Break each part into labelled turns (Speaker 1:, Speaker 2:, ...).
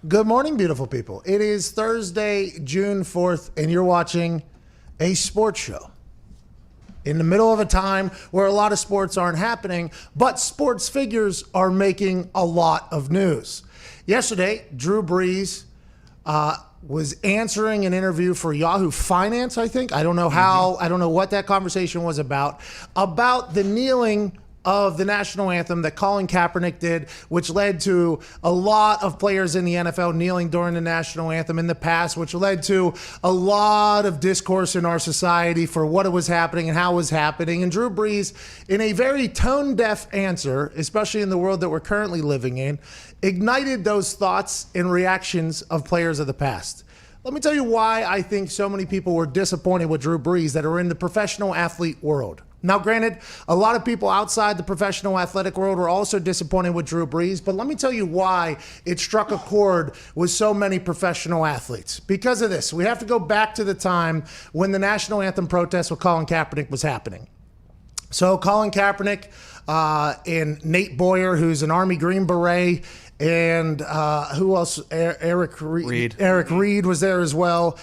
Speaker 1: Good morning, beautiful people. It is Thursday, June 4th, and you're watching a sports show. In the middle of a time where a lot of sports aren't happening, but sports figures are making a lot of news. Yesterday, Drew Brees was answering an interview for Yahoo Finance, I think. I don't know how, I don't know what that conversation was about the kneeling of the national anthem that Colin Kaepernick did, which led to a lot of players in the NFL kneeling during the national anthem in the past, which led to a lot of discourse in our society for what was happening and how it was happening. And Drew Brees, in a very tone-deaf answer, especially in the world that we're currently living in, ignited those thoughts and reactions of players of the past. Let me tell you why I think so many people were disappointed with Drew Brees that are in the professional athlete world. Now, granted, a lot of people outside the professional athletic world were also disappointed with Drew Brees, but let me tell you why it struck a chord with so many professional athletes. Because of this, we have to go back to the time when the national anthem protest with Colin Kaepernick was happening. So Colin Kaepernick and Nate Boyer, who's an Army Green Beret, and who else? Eric Reed. Eric Reed was there as well.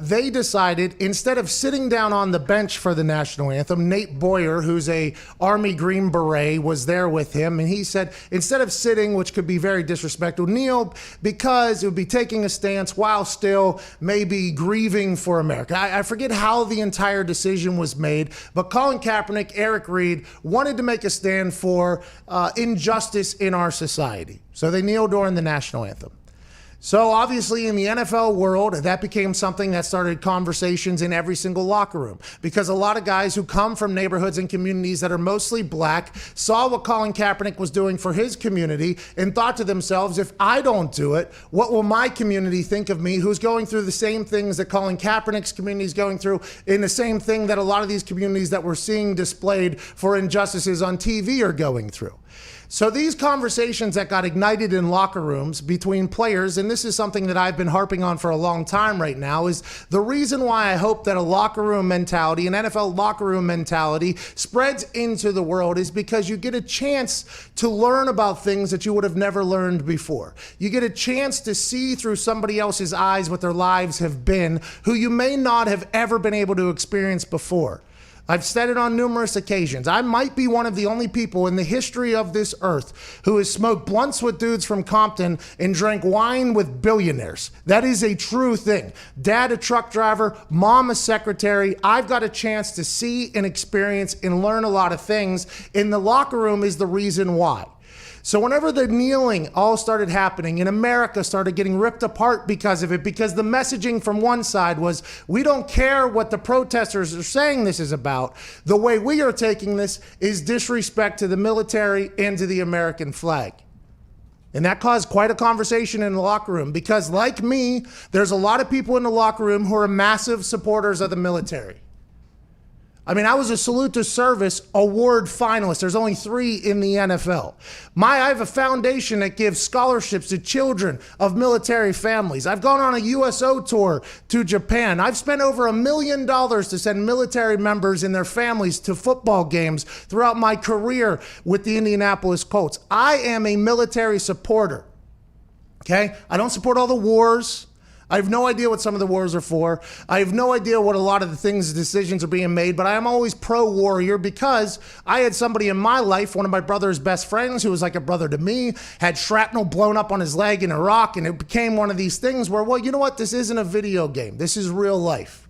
Speaker 1: They decided, instead of sitting down on the bench for the national anthem, Nate Boyer, who's a Army Green Beret, was there with him. And he said, instead of sitting, which could be very disrespectful, kneel, because it would be taking a stance while still maybe grieving for America. I forget how the entire decision was made, but Colin Kaepernick, Eric Reed wanted to make a stand for injustice in our society. So they kneeled during the national anthem. So obviously in the NFL world, that became something that started conversations in every single locker room, because a lot of guys who come from neighborhoods and communities that are mostly black saw what Colin Kaepernick was doing for his community and thought to themselves, if I don't do it, what will my community think of me, who's going through the same things that Colin Kaepernick's community is going through, in the same thing that a lot of these communities that we're seeing displayed for injustices on TV are going through. So these conversations that got ignited in locker rooms between players, and this is something that I've been harping on for a long time right now, is the reason why I hope that a locker room mentality, an NFL locker room mentality, spreads into the world, is because you get a chance to learn about things that you would have never learned before. You get a chance to see through somebody else's eyes what their lives have been, who you may not have ever been able to experience before. I've said it on numerous occasions. I might be one of the only people in the history of this earth who has smoked blunts with dudes from Compton and drank wine with billionaires. That is a true thing. Dad, a truck driver, mom, a secretary. I've got a chance to see and experience and learn a lot of things. In the locker room is the reason why. So whenever the kneeling all started happening and America started getting ripped apart because of it, because the messaging from one side was, we don't care what the protesters are saying this is about. The way we are taking this is disrespect to the military and to the American flag. And that caused quite a conversation in the locker room, because like me, there's a lot of people in the locker room who are massive supporters of the military. I mean, I was a Salute to Service award finalist. There's only 3 in the NFL. I have a foundation that gives scholarships to children of military families. I've gone on a USO tour to Japan. I've spent over $1 million to send military members and their families to football games throughout my career with the Indianapolis Colts. I am a military supporter, okay? I don't support all the wars. I have no idea what some of the wars are for. I have no idea what a lot of the things, decisions are being made, but I am always pro-warrior, because I had somebody in my life, one of my brother's best friends, who was like a brother to me, had shrapnel blown up on his leg in Iraq, and it became one of these things where, well, you know what? This isn't a video game. This is real life.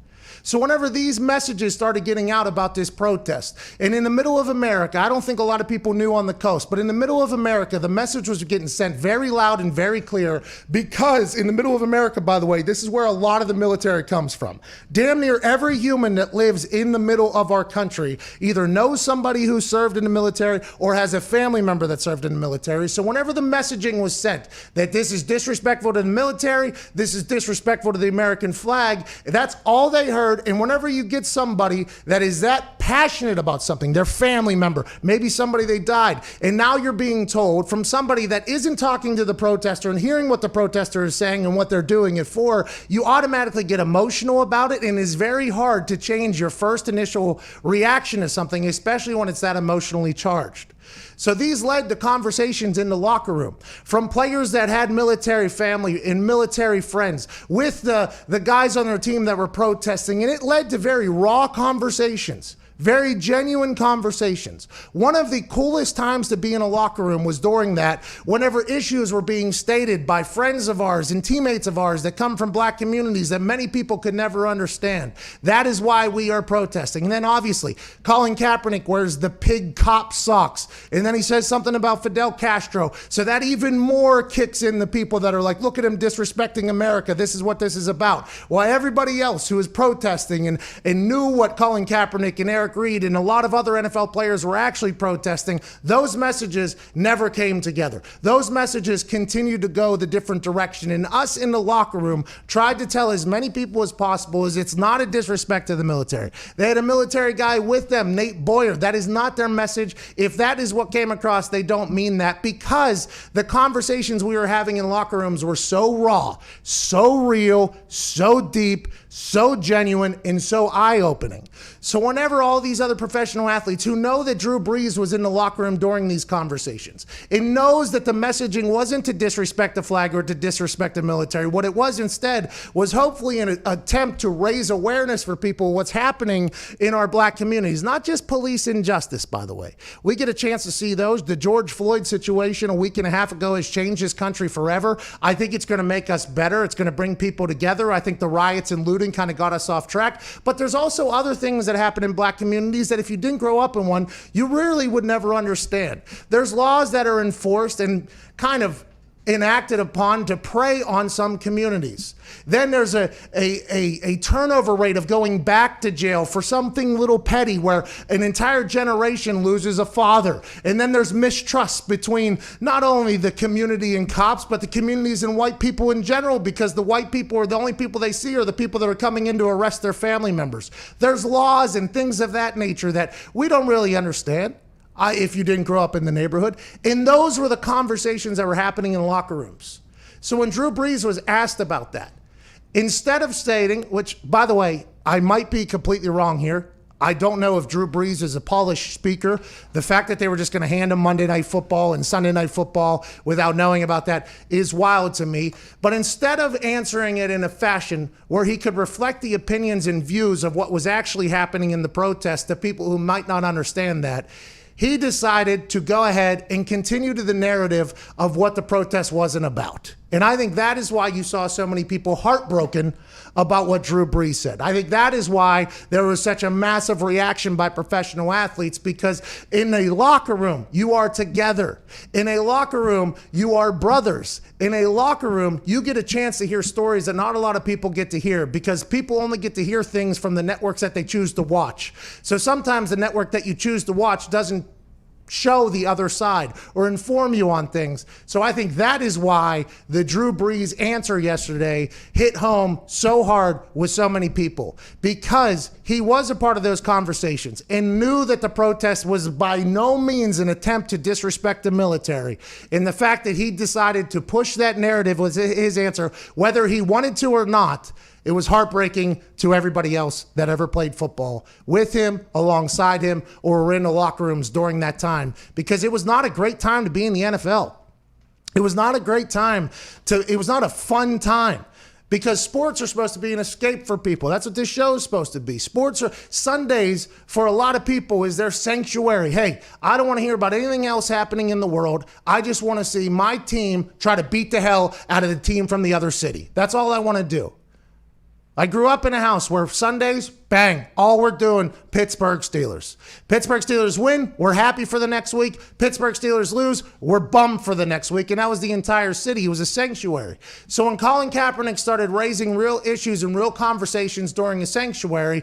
Speaker 1: So whenever these messages started getting out about this protest, and in the middle of America, I don't think a lot of people knew on the coast, but in the middle of America, the message was getting sent very loud and very clear, because in the middle of America, by the way, this is where a lot of the military comes from. Damn near every human that lives in the middle of our country either knows somebody who served in the military or has a family member that served in the military. So whenever the messaging was sent that this is disrespectful to the military, this is disrespectful to the American flag, that's all they heard. And whenever you get somebody that is that passionate about something, their family member, maybe somebody they died, and now you're being told from somebody that isn't talking to the protester and hearing what the protester is saying and what they're doing it for, you automatically get emotional about it, and it's very hard to change your first initial reaction to something, especially when it's that emotionally charged. So these led to conversations in the locker room from players that had military family and military friends with the guys on their team that were protesting. And it led to very raw conversations. Very genuine conversations. One of the coolest times to be in a locker room was during that, whenever issues were being stated by friends of ours and teammates of ours that come from black communities that many people could never understand. That is why we are protesting. And then obviously, Colin Kaepernick wears the pig cop socks. And then he says something about Fidel Castro. So that even more kicks in the people that are like, look at him disrespecting America. This is what this is about. While everybody else who is protesting and knew what Colin Kaepernick and Eric Reed and a lot of other NFL players were actually protesting, those messages never came together. Those messages continued to go the different direction. And us in the locker room tried to tell as many people as possible is it's not a disrespect to the military. They had a military guy with them, Nate Boyer. That is not their message. If that is what came across, they don't mean that, because the conversations we were having in locker rooms were so raw, so real, so deep, so genuine, and so eye-opening. So whenever all these other professional athletes who know that Drew Brees was in the locker room during these conversations and knows that the messaging wasn't to disrespect the flag or to disrespect the military, what it was instead was hopefully an attempt to raise awareness for people what's happening in our black communities. Not just police injustice, by the way. We get a chance to see those. The George Floyd situation a week and a half ago has changed this country forever. I think it's going to make us better. It's going to bring people together. I think the riots and looting kind of got us off track. But there's also other things that happen in black communities that if you didn't grow up in one, you really would never understand. There's laws that are enforced and kind of enacted upon to prey on some communities. Then there's a turnover rate of going back to jail for something little petty where an entire generation loses a father. And then there's mistrust between not only the community and cops, but the communities and white people in general, because the white people are the only people they see are the people that are coming in to arrest their family members. There's laws and things of that nature that we don't really understand. If you didn't grow up in the neighborhood. And those were the conversations that were happening in locker rooms. So when Drew Brees was asked about that, instead of stating, which, by the way, I might be completely wrong here. I don't know if Drew Brees is a polished speaker. The fact that they were just going to hand him Monday Night Football and Sunday Night Football without knowing about that is wild to me. But instead of answering it in a fashion where he could reflect the opinions and views of what was actually happening in the protest to people who might not understand that, he decided to go ahead and continue to the narrative of what the protest wasn't about. And I think that is why you saw so many people heartbroken about what Drew Brees said. I think that is why there was such a massive reaction by professional athletes, because in a locker room, you are together. In a locker room, you are brothers. In a locker room, you get a chance to hear stories that not a lot of people get to hear, because people only get to hear things from the networks that they choose to watch. So sometimes the network that you choose to watch doesn't show the other side or inform you on things. So I think that is why the Drew Brees answer yesterday hit home so hard with so many people, because he was a part of those conversations and knew that the protest was by no means an attempt to disrespect the military. And the fact that he decided to push that narrative was his answer, whether he wanted to or not. It was heartbreaking to everybody else that ever played football with him, alongside him, or were in the locker rooms during that time, because it was not a great time to be in the NFL. It was not a great time it was not a fun time, because sports are supposed to be an escape for people. That's what this show is supposed to be. Sundays for a lot of people is their sanctuary. Hey, I don't want to hear about anything else happening in the world. I just want to see my team try to beat the hell out of the team from the other city. That's all I want to do. I grew up in a house where Sundays, bang, all we're doing, Pittsburgh Steelers. Pittsburgh Steelers win, we're happy for the next week. Pittsburgh Steelers lose, we're bummed for the next week. And that was the entire city. It was a sanctuary. So when Colin Kaepernick started raising real issues and real conversations during a sanctuary,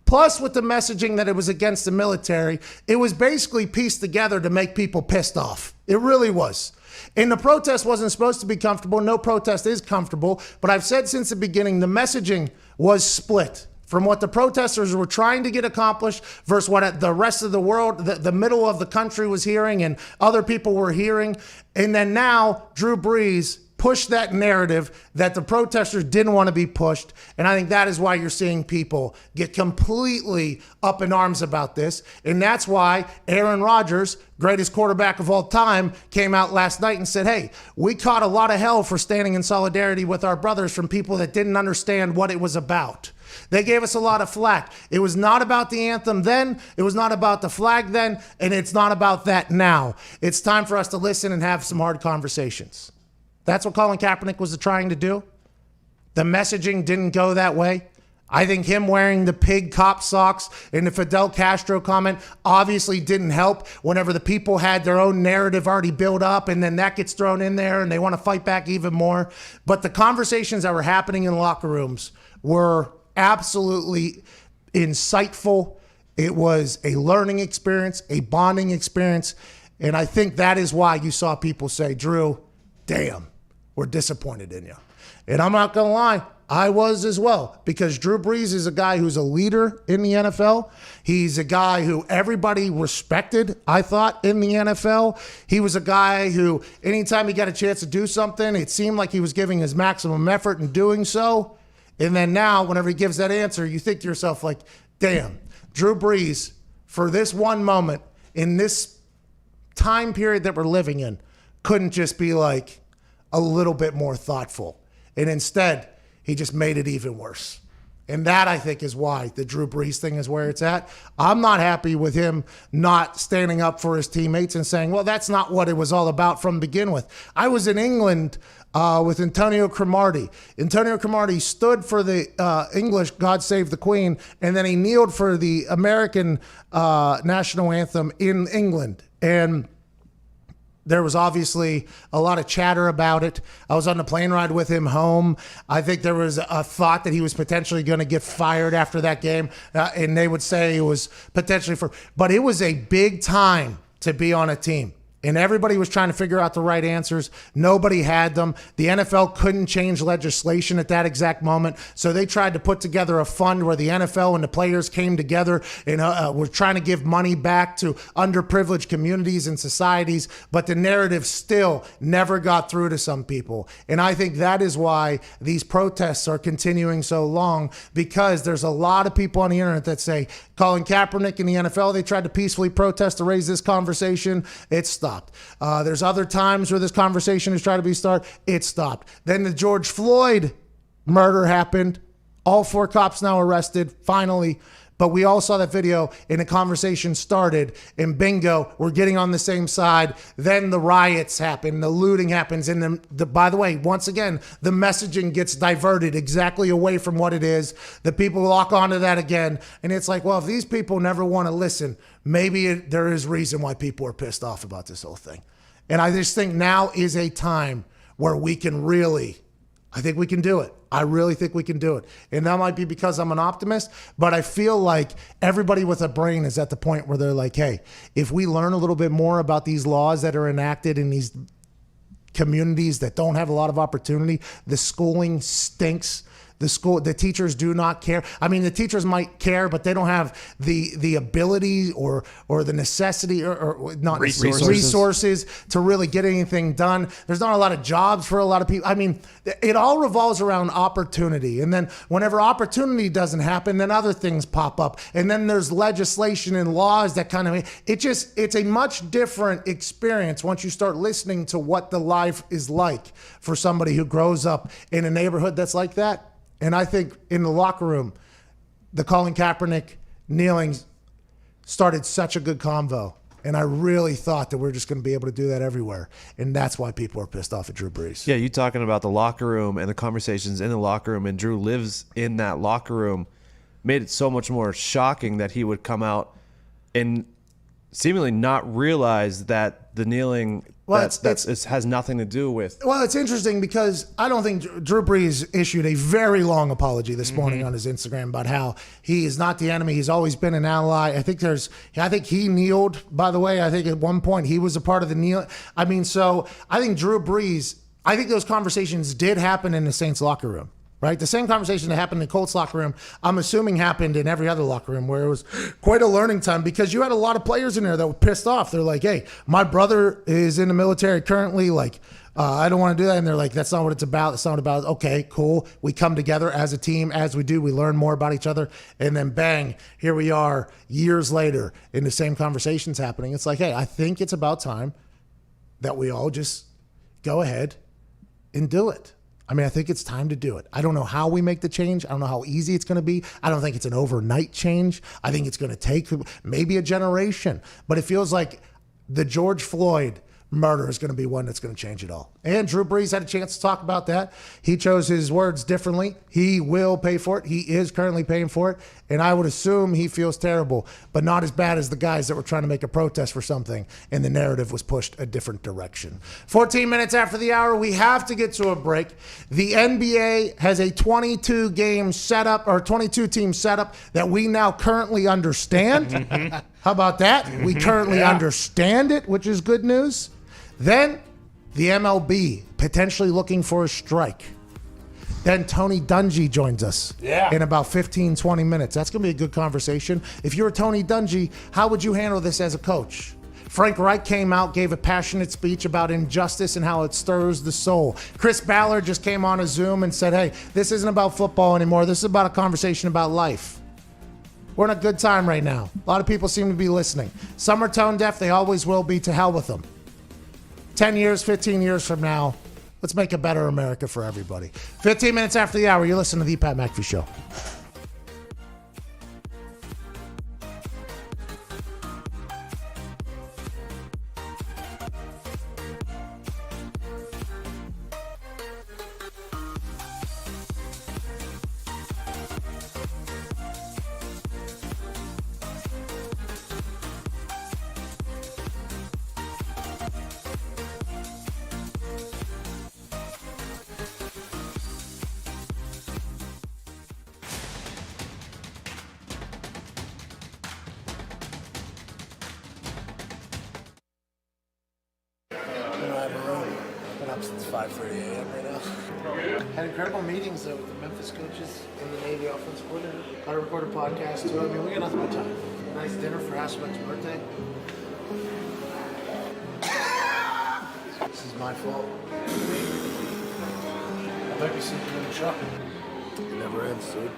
Speaker 1: plus with the messaging that it was against the military, it was basically pieced together to make people pissed off. It really was. And the protest wasn't supposed to be comfortable. No protest is comfortable. But I've said since the beginning, the messaging was split from what the protesters were trying to get accomplished versus what the rest of the world, the middle of the country was hearing and other people were hearing. And then now Drew Brees push that narrative that the protesters didn't want to be pushed. And I think that is why you're seeing people get completely up in arms about this. And that's why Aaron Rodgers, greatest quarterback of all time, came out last night and said, hey, we caught a lot of hell for standing in solidarity with our brothers from people that didn't understand what it was about. They gave us a lot of flack. It was not about the anthem then. It was not about the flag then. And it's not about that now. It's time for us to listen and have some hard conversations. That's what Colin Kaepernick was trying to do. The messaging didn't go that way. I think him wearing the pig cop socks and the Fidel Castro comment obviously didn't help whenever the people had their own narrative already built up, and then that gets thrown in there and they want to fight back even more. But the conversations that were happening in locker rooms were absolutely insightful. It was a learning experience, a bonding experience. And I think that is why you saw people say, Drew, damn, we're disappointed in you. And I'm not going to lie, I was as well, because Drew Brees is a guy who's a leader in the NFL. He's a guy who everybody respected, I thought, in the NFL. He was a guy who anytime he got a chance to do something, it seemed like he was giving his maximum effort in doing so. And then now, whenever he gives that answer, you think to yourself like, damn, Drew Brees, for this one moment in this time period that we're living in, couldn't just be like a little bit more thoughtful. And instead, he just made it even worse. And that, I think, is why the Drew Brees thing is where it's at. I'm not happy with him not standing up for his teammates and saying, well, that's not what it was all about from begin with. I was in England with Antonio Cromartie. Antonio Cromartie stood for the English God Save the Queen, and then he kneeled for the American national anthem in England. And there was obviously a lot of chatter about it. I was on the plane ride with him home. I think there was a thought that he was potentially going to get fired after that game, and they would say it was potentially but it was a big time to be on a team. And everybody was trying to figure out the right answers. Nobody had them. The NFL couldn't change legislation at that exact moment. So they tried to put together a fund where the NFL and the players came together and were trying to give money back to underprivileged communities and societies. But the narrative still never got through to some people. And I think that is why these protests are continuing so long, because there's a lot of people on the internet that say, Colin Kaepernick in the NFL, they tried to peacefully protest to raise this conversation. It stopped. There's other times where this conversation has tried to be started. It stopped. Then the George Floyd murder happened. All 4 cops now arrested, finally. But we all saw that video and the conversation started, and bingo, we're getting on the same side. Then the riots happen, the looting happens, and then, by the way, once again, the messaging gets diverted exactly away from what it is. The people lock onto that again, and it's like, well, if these people never want to listen, maybe there is reason why people are pissed off about this whole thing. And I just think now is a time where we can really, I think we can do it. I really think we can do it. And that might be because I'm an optimist, but I feel like everybody with a brain is at the point where they're like, hey, if we learn a little bit more about these laws that are enacted in these communities that don't have a lot of opportunity, the schooling stinks. The teachers do not care. I mean, the teachers might care, but they don't have the ability or the necessity or not resources to really get anything done. There's not a lot of jobs for a lot of people. I mean, it all revolves around opportunity. And then whenever opportunity doesn't happen, then other things pop up. And then there's legislation and laws that kind of, it's a much different experience once you start listening to what the life is like for somebody who grows up in a neighborhood that's like that. And I think in the locker room, the Colin Kaepernick kneeling started such a good convo. And I really thought that we're just going to be able to do that everywhere. And that's why people are pissed off at Drew Brees.
Speaker 2: Yeah, you talking about the locker room and the conversations in the locker room, and Drew lives in that locker room, made it so much more shocking that he would come out and seemingly not realize that the kneeling has nothing to do with.
Speaker 1: Well, it's interesting because I don't think Drew Brees issued a very long apology this morning on his Instagram about how he is not the enemy. He's always been an ally. I think he kneeled, by the way. I think at one point he was a part of the kneel. I mean, so I think Drew Brees, I think those conversations did happen in the Saints locker room. Right? The same conversation that happened in the Colts locker room, I'm assuming happened in every other locker room, where it was quite a learning time, because you had a lot of players in there that were pissed off. They're like, hey, my brother is in the military currently. Like, I don't want to do that. And they're like, that's not what it's about. That's not what it's about. Okay, cool. We come together as a team. As we do, we learn more about each other. And then bang, here we are years later in the same conversations happening. It's like, hey, I think it's about time that we all just go ahead and do it. I mean, I think it's time to do it. I don't know how we make the change. I don't know how easy it's going to be. I don't think it's an overnight change. I think it's going to take maybe a generation. But it feels like the George Floyd murder is going to be one that's going to change it all. And Drew Brees had a chance to talk about that. He chose his words differently. He will pay for it. He is currently paying for it. And I would assume he feels terrible, but not as bad as the guys that were trying to make a protest for something and the narrative was pushed a different direction. 14 minutes after the hour, we have to get to a break. The NBA has a 22-game setup or 22-team setup that we now currently understand. How about that? We currently understand it, which is good news. Then the MLB potentially looking for a strike. Then Tony Dungy joins us in about 15, 20 minutes. That's going to be a good conversation. If you're Tony Dungy, how would you handle this as a coach? Frank Reich came out, gave a passionate speech about injustice and how it stirs the soul. Chris Ballard just came on a Zoom and said, hey, this isn't about football anymore. This is about a conversation about life. We're in a good time right now. A lot of people seem to be listening. Some are tone deaf. They always will be. To hell with them. 10 years, 15 years from now, let's make a better America for everybody. 15 minutes after the hour, you're listening to The Pat McAfee Show. Since 5:30 a.m. right now. Had incredible meetings with the Memphis coaches and the Navy offensive coordinator. Got to record a podcast too. I mean, we got nothing but time. Nice dinner for Hasselbeck's birthday. This is my fault. I might be sleeping in the truck. It never ends, dude.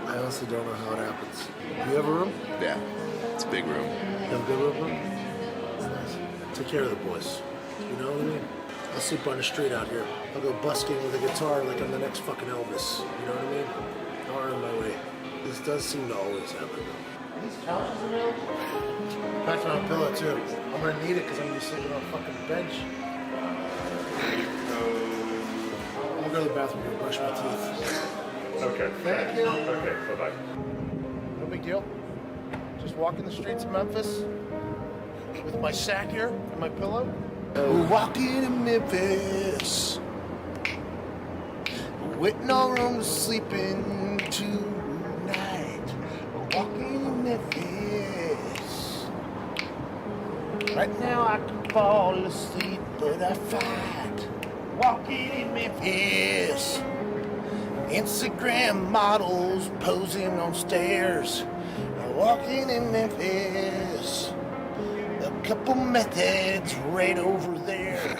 Speaker 1: I honestly don't know how it happens. Do you have a room?
Speaker 3: Yeah, it's a big room.
Speaker 1: You have a good room? It's nice. Take care of the boys. You know what I mean? I'll sleep on the street out here. I'll go busking with a guitar like I'm the next fucking Elvis. You know what I mean? I'll earn my way. This does seem to always happen. Are these couches available? Back to my pillow too. I'm gonna need it because I'm gonna be sleeping on a fucking bench. I'm gonna go to the bathroom and brush my teeth.
Speaker 4: Okay.
Speaker 1: Thank you.
Speaker 4: Okay, bye-bye.
Speaker 1: No big deal. Just walking the streets of Memphis with my sack here and my pillow. Walking in Memphis with no room to sleep in tonight. Walking in Memphis. Right now I can fall asleep, but I fight. Walking in Memphis. Instagram models posing on stairs. Walking in Memphis. A couple methods right over there.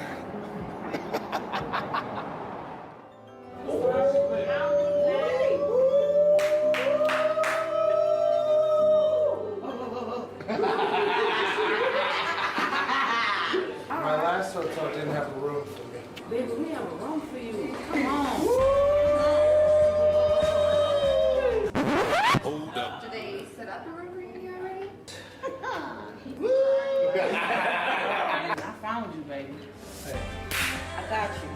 Speaker 1: My last hotel didn't have a room for me.
Speaker 5: Baby, we have a room for you. Come on.
Speaker 3: Hold up.
Speaker 6: Do they set up a room for you here already?
Speaker 5: I found you, baby. I got you.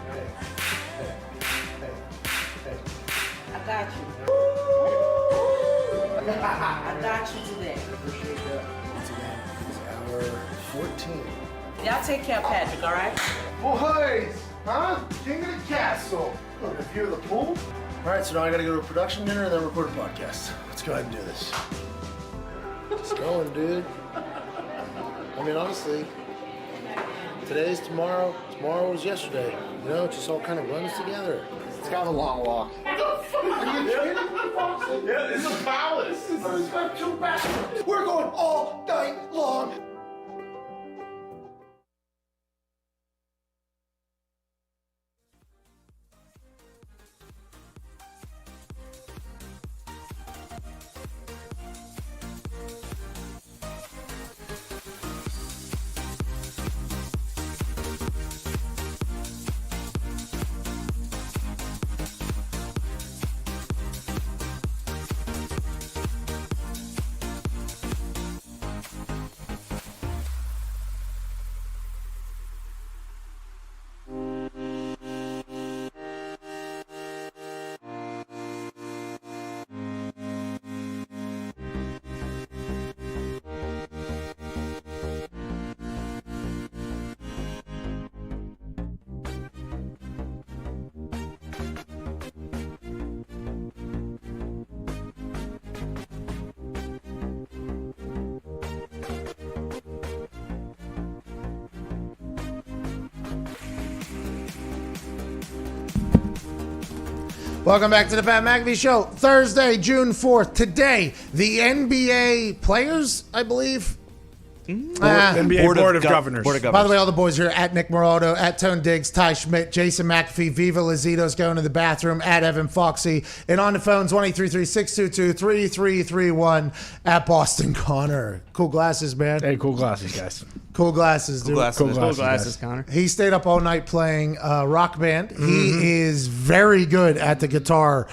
Speaker 5: I got you. I got you today.
Speaker 1: Appreciate that. Today is hour 14.
Speaker 5: Y'all take care of Patrick, all right?
Speaker 1: Boys, huh? King of the castle. Look, a view of the pool. All right, so now I gotta go to a production dinner and then record a podcast. Let's go ahead and do this. It's going, dude. I mean, honestly, today's tomorrow. Tomorrow was yesterday. You know, it just all kind of runs together. It's kind of a long walk. What the fuck? Are you kidding?
Speaker 4: Yeah, this is a palace.
Speaker 1: This is like two bathrooms. We're going all night long. Welcome back to the Pat McAfee Show. Thursday, June 4th. Today, the NBA players, I believe.
Speaker 7: NBA Board of Governors.
Speaker 1: By the way, all the boys here at Nick Moraldo, at Tone Diggs, Ty Schmidt, Jason McAfee, Viva Lazito's going to the bathroom, at Evan Foxy, and on the phones, 1-833-622-3331 at Boston Connor. Cool glasses, man.
Speaker 7: Hey, cool glasses, guys.
Speaker 1: Cool glasses, dude.
Speaker 7: Cool glasses,
Speaker 8: Glasses, Connor.
Speaker 1: He stayed up all night playing Rock Band. He is very good at the Guitar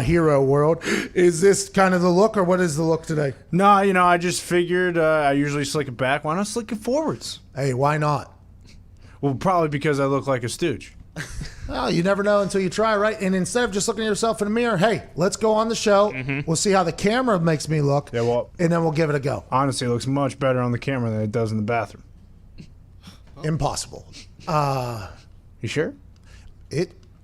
Speaker 1: Hero world. Is this kind of the look, or what is the look today?
Speaker 7: No, I just figured I usually slick it back. Why not slick it forwards?
Speaker 1: Hey, why not?
Speaker 7: Well, probably because I look like a stooge.
Speaker 1: Well, you never know until you try, right? And instead of just looking at yourself in the mirror, hey, let's go on the show. We'll see how the camera makes me look, and then we'll give it a go.
Speaker 7: Honestly, it looks much better on the camera than it does in the bathroom.
Speaker 1: Impossible.
Speaker 7: You sure?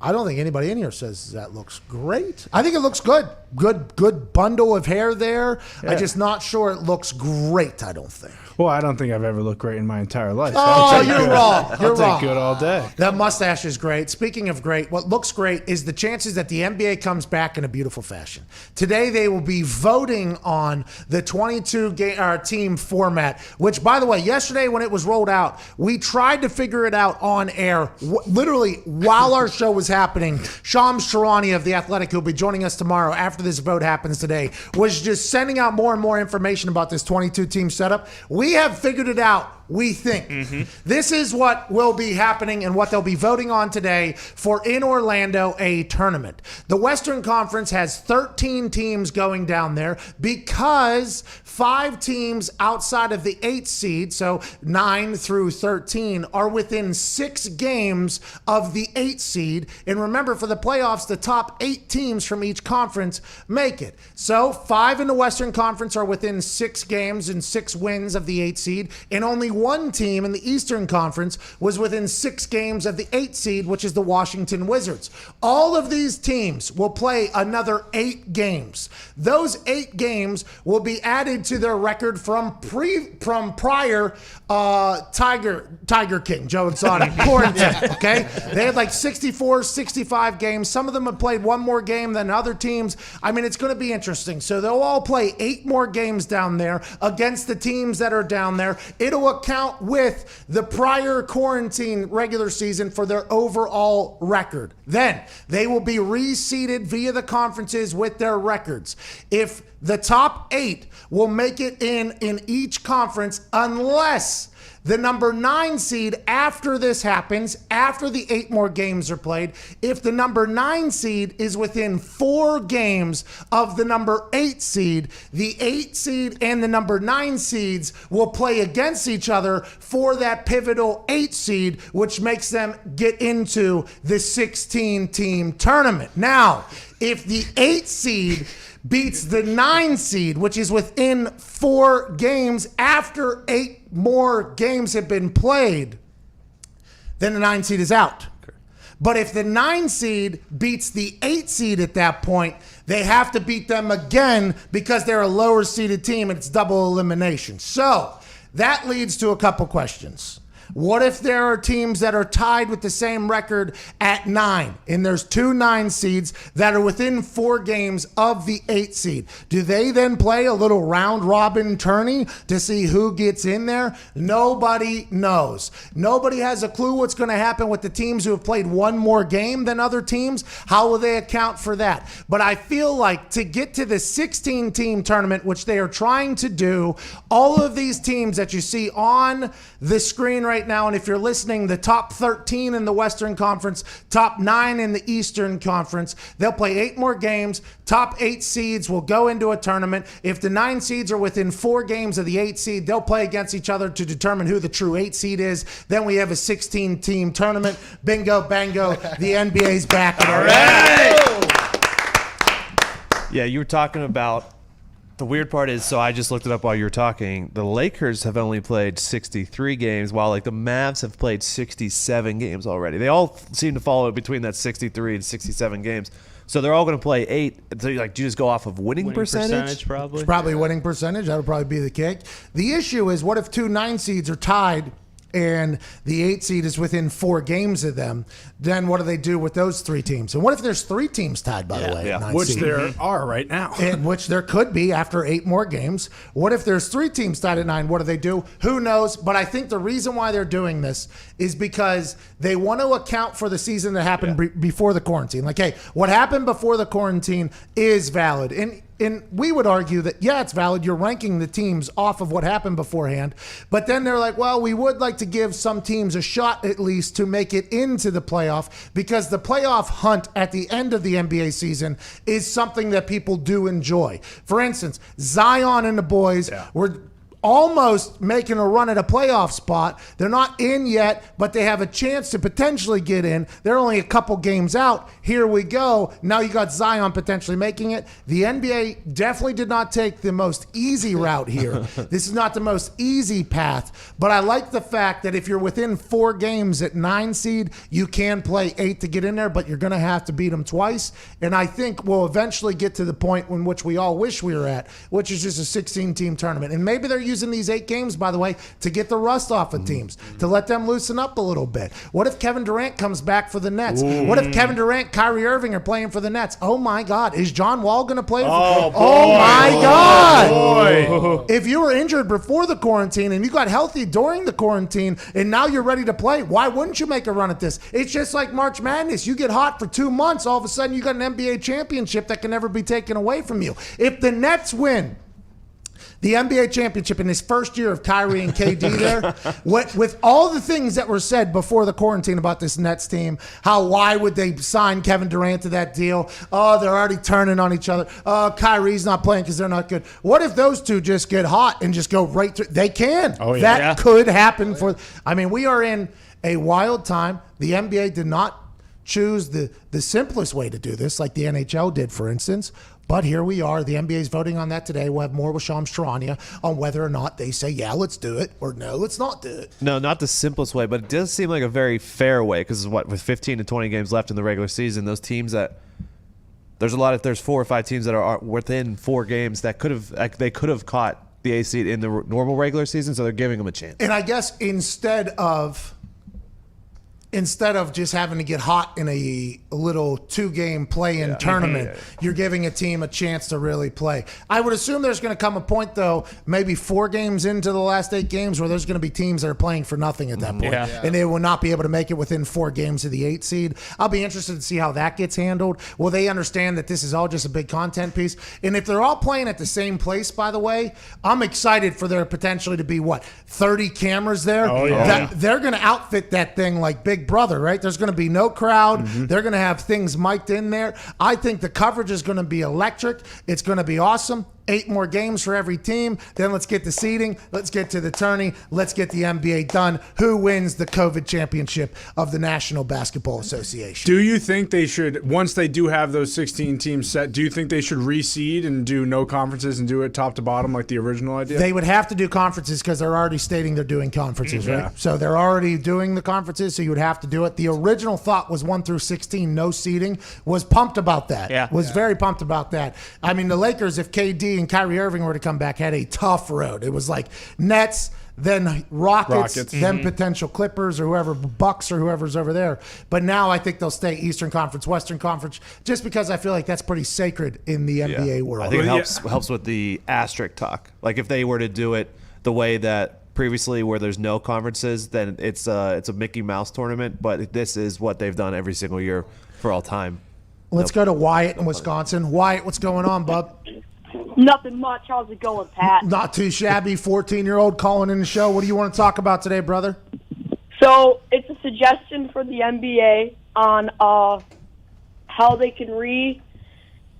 Speaker 1: I don't think anybody in here says that looks great. I think it looks good. Good bundle of hair there.
Speaker 7: Yeah.
Speaker 1: I'm just not sure it looks great, I don't think.
Speaker 7: Well, I don't think I've ever looked great in my entire life.
Speaker 1: Oh, you're wrong. You're
Speaker 7: I'll
Speaker 1: wrong.
Speaker 7: take good all day.
Speaker 1: That mustache is great. Speaking of great, what looks great is the chances that the NBA comes back in a beautiful fashion. Today, they will be voting on the 22-team format, which, by the way, yesterday when it was rolled out, we tried to figure it out on air. Literally, while our show was happening, Shams Charania of The Athletic, who'll be joining us tomorrow after this vote happens today, was just sending out more and more information about this 22-team setup. We have figured it out. We think. This is what will be happening and what they'll be voting on today for in Orlando, a tournament. The Western Conference has 13 teams going down there because 5 teams outside of the 8th seed, so 9 through 13, are within 6 games of the 8th seed. And remember, for the playoffs, the top 8 teams from each conference make it. So 5 in the Western Conference are within 6 games and 6 wins of the 8th seed, and only one team in the Eastern Conference was within 6 games of the 8th seed, which is the Washington Wizards. All of these teams will play another 8 games. Those 8 games will be added to their record from prior Tiger King, Joe Exotic, quarantine, okay? They had like 64, 65 games. Some of them have played one more game than other teams. I mean, it's going to be interesting. So they'll all play 8 more games down there against the teams that are down there. It'll account with the prior quarantine regular season for their overall record. Then they will be reseeded via the conferences with their records. If the top 8 will make it in each conference, unless the number 9 seed, after this happens, after the 8 more games are played, if the number 9 seed is within 4 games of the number 8 seed, the 8 seed and the number 9 seeds will play against each other for that pivotal 8 seed, which makes them get into the 16-team tournament. Now, if the 8 seed beats the 9 seed, which is within 4 games after 8 more games have been played, then the 9 seed is out. But if the 9 seed beats the 8 seed at that point, they have to beat them again because they're a lower seeded team and it's double elimination. So that leads to a couple questions. What if there are teams that are tied with the same record at 9, and there's 2 9 seeds that are within 4 games of the 8 seed? Do they then play a little round robin tourney to see who gets in there? Nobody knows. Nobody has a clue what's going to happen with the teams who have played one more game than other teams. How will they account for that? But I feel like to get to the 16-team tournament, which they are trying to do, all of these teams that you see on the screen right now, and if you're listening, the top 13 in the Western Conference, top 9 in the Eastern Conference, they'll play 8 more games. Top 8 seeds will go into a tournament. If the 9 seeds are within 4 games of the 8 seed, they'll play against each other to determine who the true 8 seed is. Then we have a 16-team tournament. Bingo, bango, the NBA's back. All right.
Speaker 2: Yeah, you were talking about. The weird part is, so I just looked it up while you were talking. The Lakers have only played 63 games, while like the Mavs have played 67 games already. They all seem to fall between that 63 and 67 games. So they're all going to play 8. So like, do you just go off of winning percentage?
Speaker 1: Probably winning percentage. That would probably be the case. The issue is, what if 2 9 seeds are tied and the 8 seed is within 4 games of them, then what do they do with those 3 teams? And what if there's 3 teams tied, by the way? at 9
Speaker 7: Which
Speaker 1: seed?
Speaker 7: there are right now.
Speaker 1: And which there could be after 8 more games. What if there's 3 teams tied at 9? What do they do? Who knows? But I think the reason why they're doing this is because they want to account for the season that happened before the quarantine. Like, hey, what happened before the quarantine is valid. And we would argue that, yeah, it's valid. You're ranking the teams off of what happened beforehand. But then they're like, well, we would like to give some teams a shot at least to make it into the playoff, because the playoff hunt at the end of the NBA season is something that people do enjoy. For instance, Zion and the boys were almost making a run at a playoff spot. They're not in yet, but they have a chance to potentially get in. They're only a couple games out. Here we go. Now you got Zion potentially making it. The NBA definitely did not take the most easy route here. This is not the most easy path, but I like the fact that if you're within 4 games at 9 seed, you can play 8 to get in there, but you're going to have to beat them twice. And I think we'll eventually get to the point in which we all wish we were at, which is just a 16-team tournament. And maybe they're using these 8 games, by the way, to get the rust off of teams, to let them loosen up a little bit. What if Kevin Durant comes back for the Nets? What if Kevin Durant, Kyrie Irving are playing for the Nets? Oh my God, is John Wall going to play? Oh my God! If you were injured before the quarantine and you got healthy during the quarantine and now you're ready to play, why wouldn't you make a run at this? It's just like March Madness. You get hot for 2 months, all of a sudden you got an NBA championship that can never be taken away from you. If the Nets win the NBA championship in his first year of Kyrie and KD there, with all the things that were said before the quarantine about this Nets team, why would they sign Kevin Durant to that deal? Oh, they're already turning on each other. Oh, Kyrie's not playing because they're not good. What if those two just get hot and just go right through? They can. That could happen. We are in a wild time. The NBA did not choose the simplest way to do this, like the NHL did, for instance. But here we are. The NBA is voting on that today. We'll have more with Shams Charania on whether or not they say, yeah, let's do it, or no, let's not do it.
Speaker 2: No, not the simplest way, but it does seem like a very fair way, because with 15 to 20 games left in the regular season, those teams that there's 4 or 5 teams that are within 4 games that could have caught the A seed in the normal regular season, so they're giving them a chance.
Speaker 1: And I guess instead of just having to get hot in a little 2-game play-in tournament, you're giving a team a chance to really play. I would assume there's going to come a point, though, maybe 4 games into the last 8 games, where there's going to be teams that are playing for nothing at that point. And they will not be able to make it within 4 games of the 8 seed. I'll be interested to see how that gets handled. Will they understand that this is all just a big content piece? And if they're all playing at the same place, by the way, I'm excited for there potentially to be, 30 cameras there? They're going to outfit that thing like Big Brother, right? There's going to be no crowd. They're going to have things mic'd in there. I think the coverage is going to be electric. It's going to be awesome. 8 more games for every team. Then let's get the seeding. Let's get to the tourney. Let's get the NBA done. Who wins the COVID championship of the National Basketball Association?
Speaker 7: Do you think they should, once they do have those 16 teams set, do you think they should reseed and do no conferences and do it top to bottom like the original idea?
Speaker 1: They would have to do conferences because they're already stating they're doing conferences, right? So they're already doing the conferences, so you would have to do it. The original thought was 1 through 16, no seeding. Was pumped about that. Was very pumped about that. I mean, the Lakers, if KD and Kyrie Irving were to come back, had a tough road. It was like Nets, then Rockets. Then potential Clippers or whoever, Bucks or whoever's over there. But now I think they'll stay Eastern Conference, Western Conference, just because I feel like that's pretty sacred in the NBA world.
Speaker 2: I think it helps with the asterisk talk. Like if they were to do it the way that previously, where there's no conferences, then it's a Mickey Mouse tournament. But this is what they've done every single year for all time.
Speaker 1: Let's go to Wyatt in Wisconsin. Wyatt, what's going on, bub?
Speaker 8: Nothing much. How's it going, Pat?
Speaker 1: Not too shabby. 14-year-old calling in the show. What do you want to talk about today, brother?
Speaker 8: So it's a suggestion for the NBA on how they can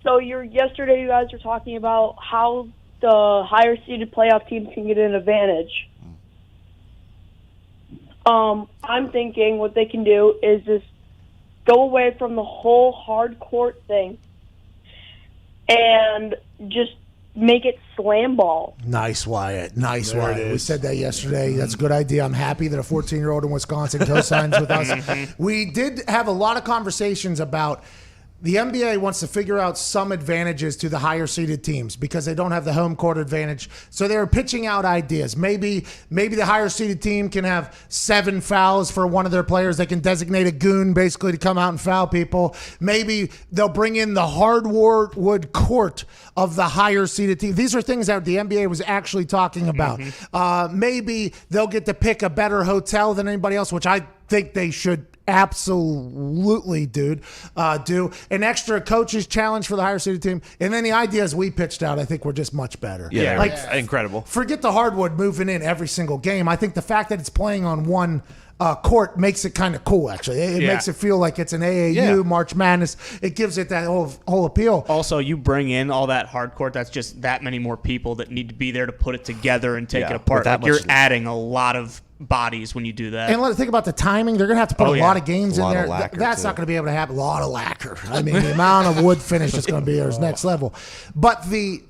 Speaker 8: So yesterday you guys were talking about how the higher seeded playoff teams can get an advantage. I'm thinking what they can do is just go away from the whole hard court thing and just make it slam ball.
Speaker 1: Nice, Wyatt. Nice, Wyatt. We said that yesterday. That's a good idea. I'm happy that a 14-year-old in Wisconsin co-signs with us. We did have a lot of conversations about the NBA wants to figure out some advantages to the higher seeded teams because they don't have the home court advantage. So they're pitching out ideas. Maybe the higher seeded team can have 7 fouls for one of their players. They can designate a goon basically to come out and foul people. Maybe they'll bring in the hardwood court of the higher seeded team. These are things that the NBA was actually talking about. Maybe they'll get to pick a better hotel than anybody else, which I think they should absolutely, do an extra coaches challenge for the higher seeded team, and then the ideas we pitched out, I think, were just much better.
Speaker 2: Incredible.
Speaker 1: Forget the hardwood moving in every single game. I think the fact that it's playing on one court makes it kind of cool. Actually, it makes it feel like it's an AAU March Madness. It gives it that whole appeal.
Speaker 9: Also, you bring in all that hard court. That's just that many more people that need to be there to put it together and take it apart. Like you're adding a lot of bodies when you do that.
Speaker 1: And let's think about the timing. They're going to have to put a lot of games in there. That's
Speaker 2: too.
Speaker 1: not going to be able to happen. A lot of lacquer. I mean, the amount of wood finish that's going to be there is next level. But the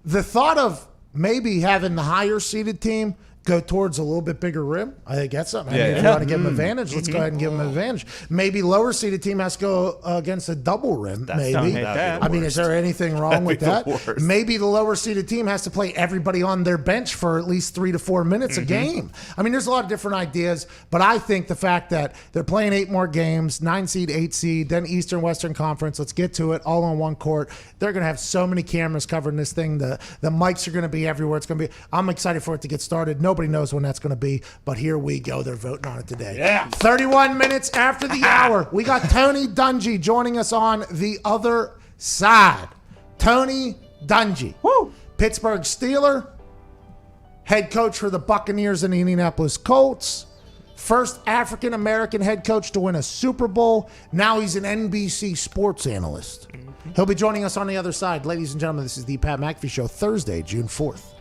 Speaker 1: thought of maybe having the higher seeded team go towards a little bit bigger rim, I think that's something. I mean, if you want to give them advantage, let's go ahead and give them an advantage. Maybe lower seeded team has to go against a double rim. Maybe. I mean, is there anything wrong with that? Maybe the lower seeded team has to play everybody on their bench for at least 3 to 4 minutes a game. I mean, there's a lot of different ideas, but I think the fact that they're playing 8 more games, 9 seed, 8 seed, then Eastern Western Conference, let's get to it, all on one court. They're going to have so many cameras covering this thing. The mics are going to be everywhere. It's going to be. I'm excited for it to get started. Nobody knows when that's going to be, but here we go. They're voting on it today. 31 minutes after the hour, we got Tony Dungy joining us on the other side. Tony Dungy, Pittsburgh Steeler, head coach for the Buccaneers and the Indianapolis Colts, first African-American head coach to win a Super Bowl. Now he's an NBC sports analyst. He'll be joining us on the other side. Ladies and gentlemen, this is the Pat McAfee Show, Thursday, June 4th.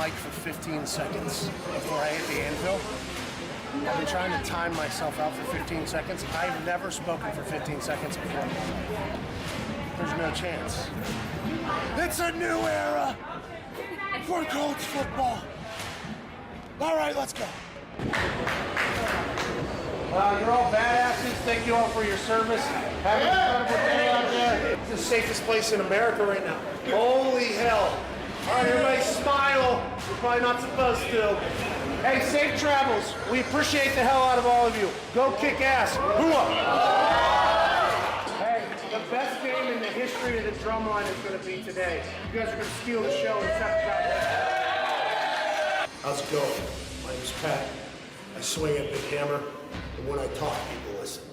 Speaker 10: For 15 seconds before I hit the anvil. I've been trying to time myself out for 15 seconds. I've never spoken for 15 seconds before. There's no chance. It's a new era for Colts football. All right, let's go. You're all badasses. Thank you all for your service. Have an incredible day out there. It's the safest place in America right now. Holy hell. All right, everybody smile. You're probably not supposed to. Hey, safe travels. We appreciate the hell out of all of you. Go kick ass. Hoo-ah. Hey, the best game in the history of the drumline is going to be today. You guys are going to steal the show and set the goddamn. How's it going? My name's Pat. I swing a big hammer, and when I talk, people listen.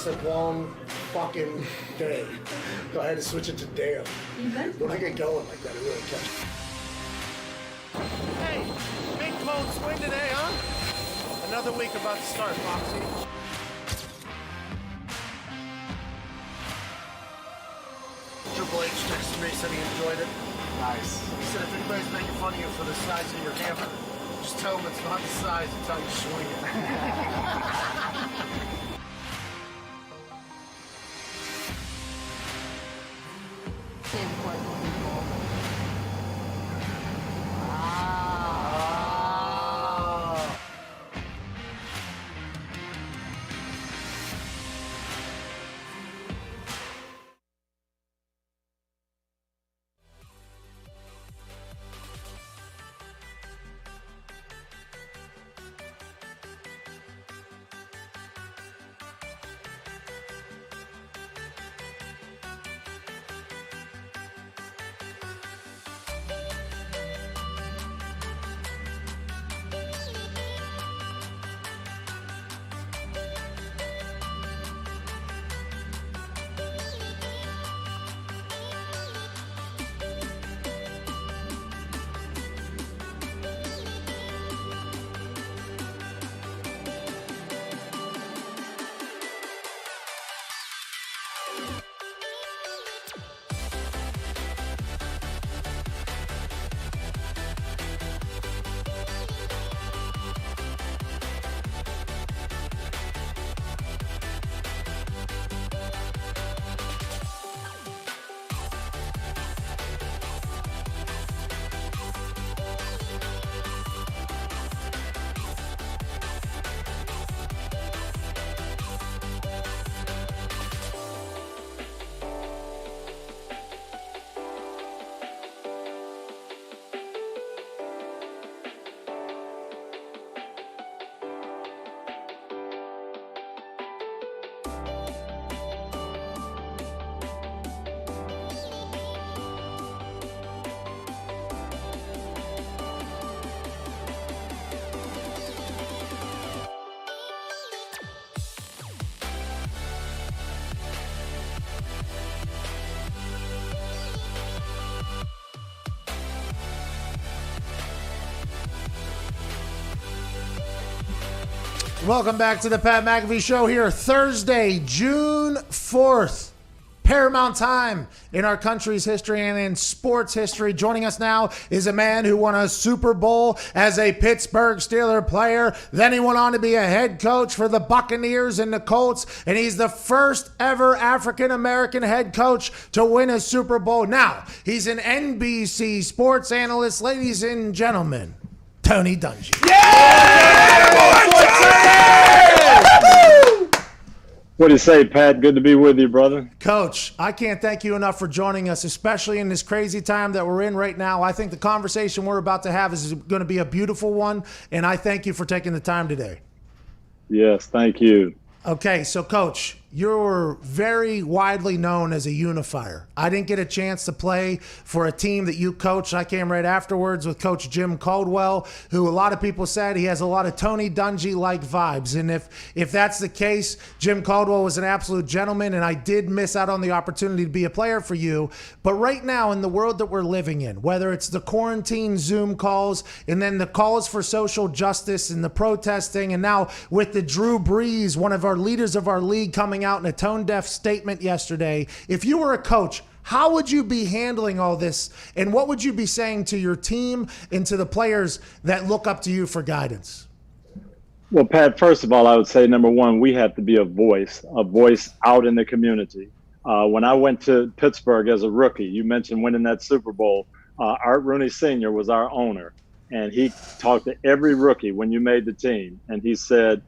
Speaker 10: A long fucking day. So I had to switch it to damn. When I get going like that, it really catches. Hey, big cold swing today, huh? Another week about to start, Foxy. Triple H texted me, said he enjoyed it. Nice. He said if anybody's making fun of you for the size of your hammer, just tell them it's not the size, it's how you swing it.
Speaker 1: Welcome back to the Pat McAfee Show here, Thursday, June 4th. Paramount time in our country's history and in sports history. Joining us now is a man who won a Super Bowl as a Pittsburgh Steelers player. Then he went on to be a head coach for the Buccaneers and the Colts. And he's the first ever African-American head coach to win a Super Bowl. Now, he's an NBC sports analyst. Ladies and gentlemen, Tony Dungy.
Speaker 11: What do you say, Pat? Good to be with you, brother.
Speaker 1: Coach, I can't thank you enough for joining us, especially in this crazy time that we're in right now. I think the conversation we're about to have is going to be a beautiful one, and I thank you for taking the time today.
Speaker 11: Yes, thank you.
Speaker 1: Okay, so Coach, you're very widely known as a unifier. I didn't get a chance to play for a team that you coached. I came right afterwards with Coach Jim Caldwell, who a lot of people said he has a lot of Tony Dungy-like vibes. And if that's the case, Jim Caldwell was an absolute gentleman, and I did miss out on the opportunity to be a player for you. But right now, in the world that we're living in, whether it's the quarantine Zoom calls and then the calls for social justice and the protesting, and now with the Drew Brees, one of our leaders of our league, coming out in a tone-deaf statement yesterday, if you were a coach, how would you be handling all this, and what would you be saying to your team and to the players that look up to you for guidance?
Speaker 11: Well, Pat, first of all, I would say, number one, we have to be a voice out in the community. When I went to Pittsburgh as a rookie, you mentioned winning that Super Bowl, Art Rooney Sr. was our owner, and he talked to every rookie when you made the team, and he said,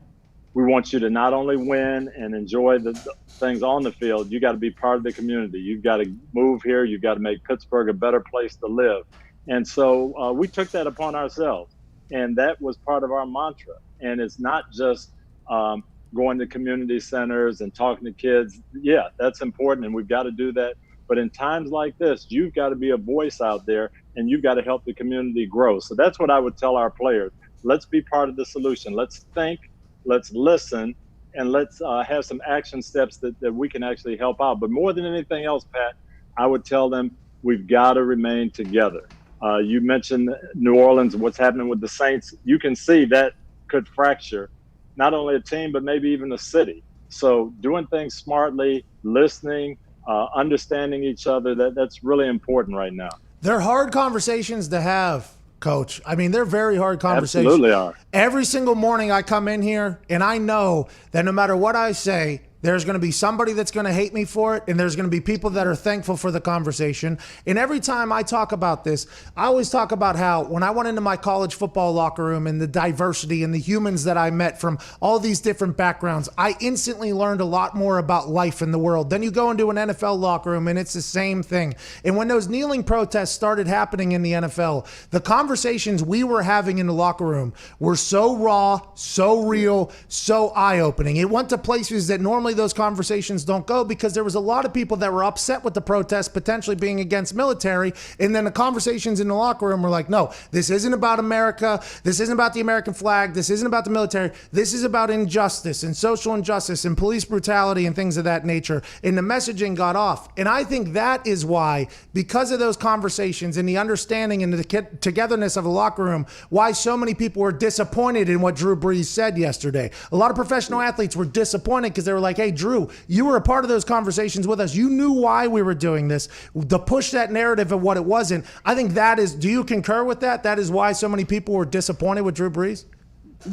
Speaker 11: we want you to not only win and enjoy the things on the field, you got to be part of the community. You've got to move here. You've got to make Pittsburgh a better place to live. And so we took that upon ourselves, and that was part of our mantra. And it's not just going to community centers and talking to kids. Yeah, that's important, and we've got to do that. But in times like this, you've got to be a voice out there, and you've got to help the community grow. So that's what I would tell our players. Let's be part of the solution. Let's think. Let's listen, and let's have some action steps that we can actually help out. But more than anything else, Pat, I would tell them we've got to remain together. You mentioned New Orleans, what's happening with the Saints. You can see that could fracture not only a team, but maybe even a city. So doing things smartly, listening, understanding each other, that's really important right now.
Speaker 1: They're hard conversations to have, Coach. I mean, they're very hard conversations.
Speaker 11: Absolutely are.
Speaker 1: Every single morning I come in here, and I know that no matter what I say, there's going to be somebody that's going to hate me for it, and there's going to be people that are thankful for the conversation. And every time I talk about this, I always talk about how when I went into my college football locker room and the diversity and the humans that I met from all these different backgrounds, I instantly learned a lot more about life in the world. Then you go into an NFL locker room, and it's the same thing. And when those kneeling protests started happening in the NFL, the conversations we were having in the locker room were so raw, so real, so eye-opening. It went to places that normally those conversations don't go, because there was a lot of people that were upset with the protests potentially being against military, and then the conversations in the locker room were like, no, this isn't about America, this isn't about the American flag, this isn't about the military, this is about injustice and social injustice and police brutality and things of that nature, and the messaging got off. And I think that is why, because of those conversations and the understanding and the togetherness of the locker room, why so many people were disappointed in what Drew Brees said yesterday. A lot of professional athletes were disappointed because they were like, hey, Drew, you were a part of those conversations with us. You knew why we were doing this. To push that narrative of what it wasn't, I think that is, do you concur with that? That is why so many people were disappointed with Drew Brees?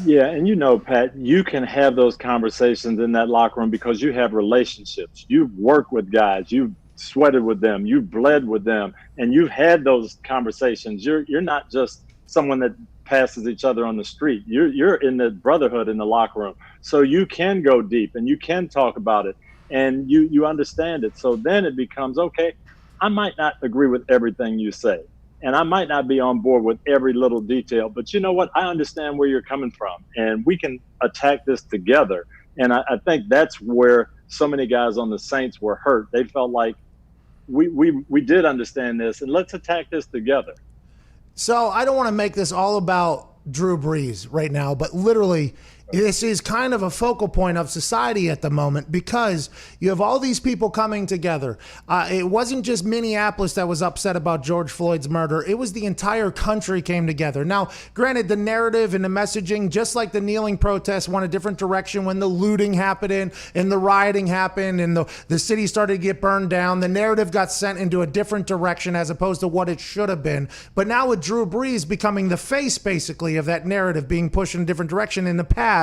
Speaker 11: Yeah, and you know, Pat, you can have those conversations in that locker room because you have relationships. You've worked with guys. You've sweated with them. You've bled with them. And you've had those conversations. You're not just someone that passes each other on the street. You're in the brotherhood in the locker room. So you can go deep and you can talk about it and you understand it. So then it becomes, okay, I might not agree with everything you say and I might not be on board with every little detail, but you know what? I understand where you're coming from and we can attack this together. And I think that's where so many guys on the Saints were hurt. They felt like we did understand this and let's attack this together.
Speaker 1: So I don't want to make this all about Drew Brees right now, but literally this is kind of a focal point of society at the moment because you have all these people coming together. It wasn't just Minneapolis that was upset about George Floyd's murder. It was the entire country came together. Now, granted, the narrative and the messaging, just like the kneeling protests, went a different direction when the looting happened and the rioting happened and the city started to get burned down. The narrative got sent into a different direction as opposed to what it should have been. But now with Drew Brees becoming the face, basically, of that narrative being pushed in a different direction in the past,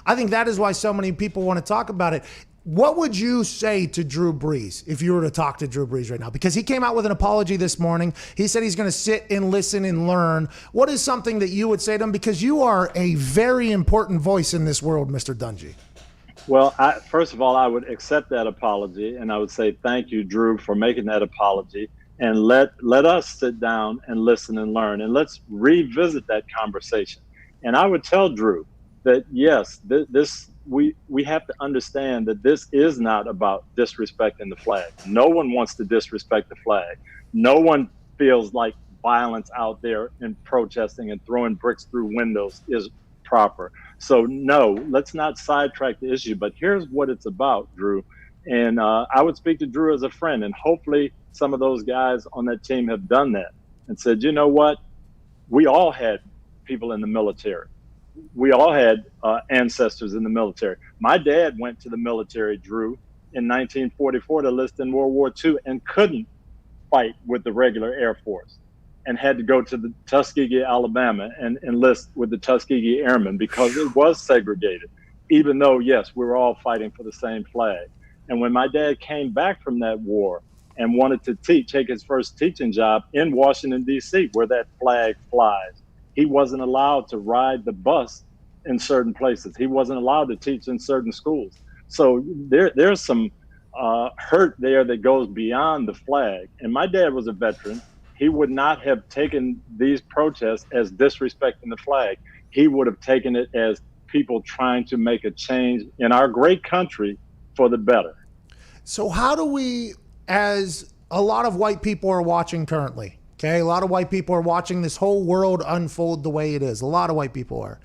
Speaker 1: I think that is why so many people want to talk about it. What would you say to Drew Brees if you were to talk to Drew Brees right now? Because he came out with an apology this morning. He said he's going to sit and listen and learn. What is something that you would say to him? Because you are a very important voice in this world, Mr. Dungy.
Speaker 11: Well, first of all, I would accept that apology, and I would say thank you, Drew, for making that apology. And let us sit down and listen and learn, and let's revisit that conversation. And I would tell Drew that yes, we have to understand that this is not about disrespecting the flag. No one wants to disrespect the flag. No one feels like violence out there and protesting and throwing bricks through windows is proper. So no, let's not sidetrack the issue. But here's what it's about, Drew. And I would speak to Drew as a friend, and hopefully some of those guys on that team have done that and said, you know what? We all had people in the military. We all had ancestors in the military. My dad went to the military, Drew, in 1944 to enlist in World War II and couldn't fight with the regular Air Force and had to go to the Tuskegee, Alabama and enlist with the Tuskegee Airmen because it was segregated, even though, yes, we were all fighting for the same flag. And when my dad came back from that war and wanted to take his first teaching job in Washington, D.C., where that flag flies, he wasn't allowed to ride the bus in certain places. He wasn't allowed to teach in certain schools. So there's some hurt there that goes beyond the flag. And my dad was a veteran. He would not have taken these protests as disrespecting the flag. He would have taken it as people trying to make a change in our great country for the better.
Speaker 1: So how do we, as a lot of white people are watching currently, okay, a lot of white people are watching this whole world unfold the way it is. A lot of white people are.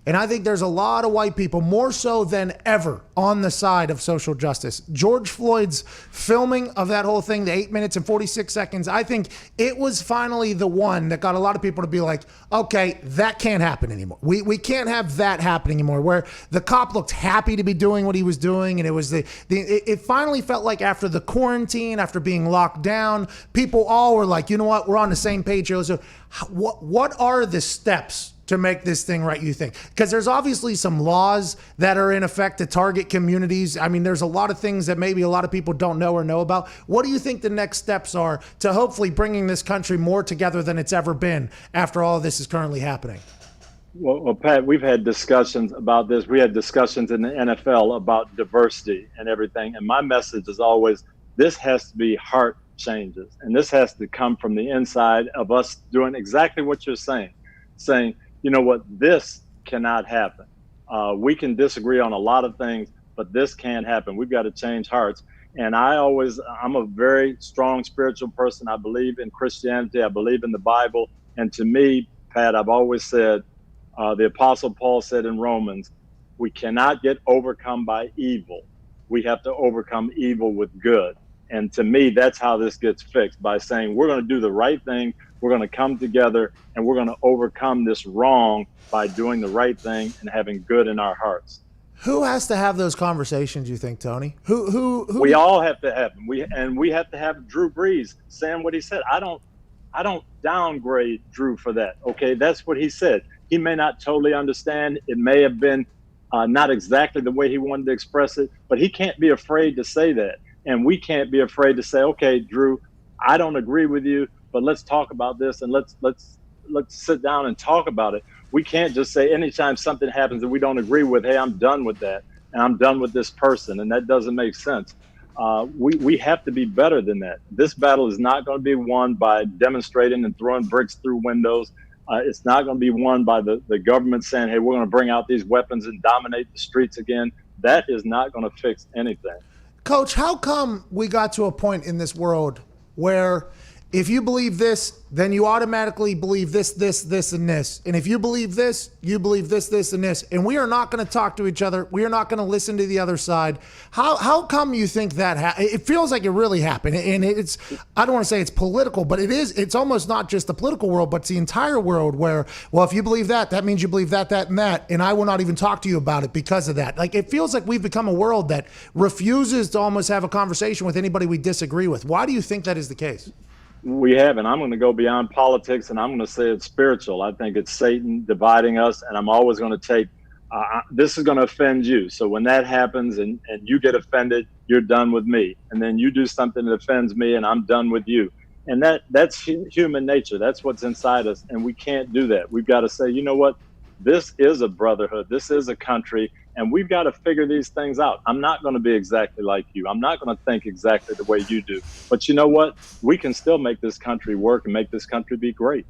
Speaker 1: And I think there's a lot of white people, more so than ever, on the side of social justice. George Floyd's filming of that whole thing, the 8 minutes and 46 seconds, I think it was finally the one that got a lot of people to be like, okay, that can't happen anymore. We can't have that happening anymore, where the cop looked happy to be doing what he was doing. And it was it finally felt like after the quarantine, after being locked down, people all were like, you know what, we're on the same page here. So what are the steps to make this thing right, you think? Because there's obviously some laws that are in effect to target communities. I mean, there's a lot of things that maybe a lot of people don't know or know about. What do you think the next steps are to hopefully bringing this country more together than it's ever been after all of this is currently happening?
Speaker 11: Well, Pat, we've had discussions about this. We had discussions in the NFL about diversity and everything. And my message is always, this has to be heart changes. And this has to come from the inside of us doing exactly what you're saying. Saying, you know what, this cannot happen. We can disagree on a lot of things, but this can't happen. We've got to change hearts. And I'm a very strong spiritual person. I believe in Christianity. I believe in the Bible. And to me, Pat, I've always said, the Apostle Paul said in Romans, we cannot get overcome by evil. We have to overcome evil with good. And to me, that's how this gets fixed, by saying we're going to do the right thing. We're going to come together and we're going to overcome this wrong by doing the right thing and having good in our hearts.
Speaker 1: Who has to have those conversations, you think, Tony? Who?
Speaker 11: We all have to have them. We have to have Drew Brees saying what he said. I don't downgrade Drew for that. Okay, that's what he said. He may not totally understand. It may have been not exactly the way he wanted to express it, but he can't be afraid to say that. And we can't be afraid to say, okay, Drew, I don't agree with you, but let's talk about this and let's sit down and talk about it. We can't just say anytime something happens that we don't agree with, hey, I'm done with that and I'm done with this person, and that doesn't make sense. We have to be better than that. This battle is not going to be won by demonstrating and throwing bricks through windows. It's not going to be won by the government saying, hey, we're going to bring out these weapons and dominate the streets again. That is not going to fix anything.
Speaker 1: Coach, how come we got to a point in this world where if you believe this, then you automatically believe this, and this. And if you believe this, you believe this, and this. And we are not going to talk to each other. We are not going to listen to the other side. How come you think that it feels like it really happened? And it's, I don't want to say it's political, but it is. It's almost not just the political world, but it's the entire world where, well, if you believe that, that means you believe that, and that. And I will not even talk to you about it because of that. Like, it feels like we've become a world that refuses to almost have a conversation with anybody we disagree with. Why do you think that is the case?
Speaker 11: We have, and I'm going to go beyond politics, and I'm going to say it's spiritual. I think it's Satan dividing us, and I'm always going to take, this is going to offend you. So when that happens and you get offended, you're done with me. And then you do something that offends me, and I'm done with you. And that's human nature. That's what's inside us, and we can't do that. We've got to say, you know what? This is a brotherhood. This is a country, and we've got to figure these things out. I'm not going to be exactly like you. I'm not going to think exactly the way you do. But you know what? We can still make this country work and make this country be great.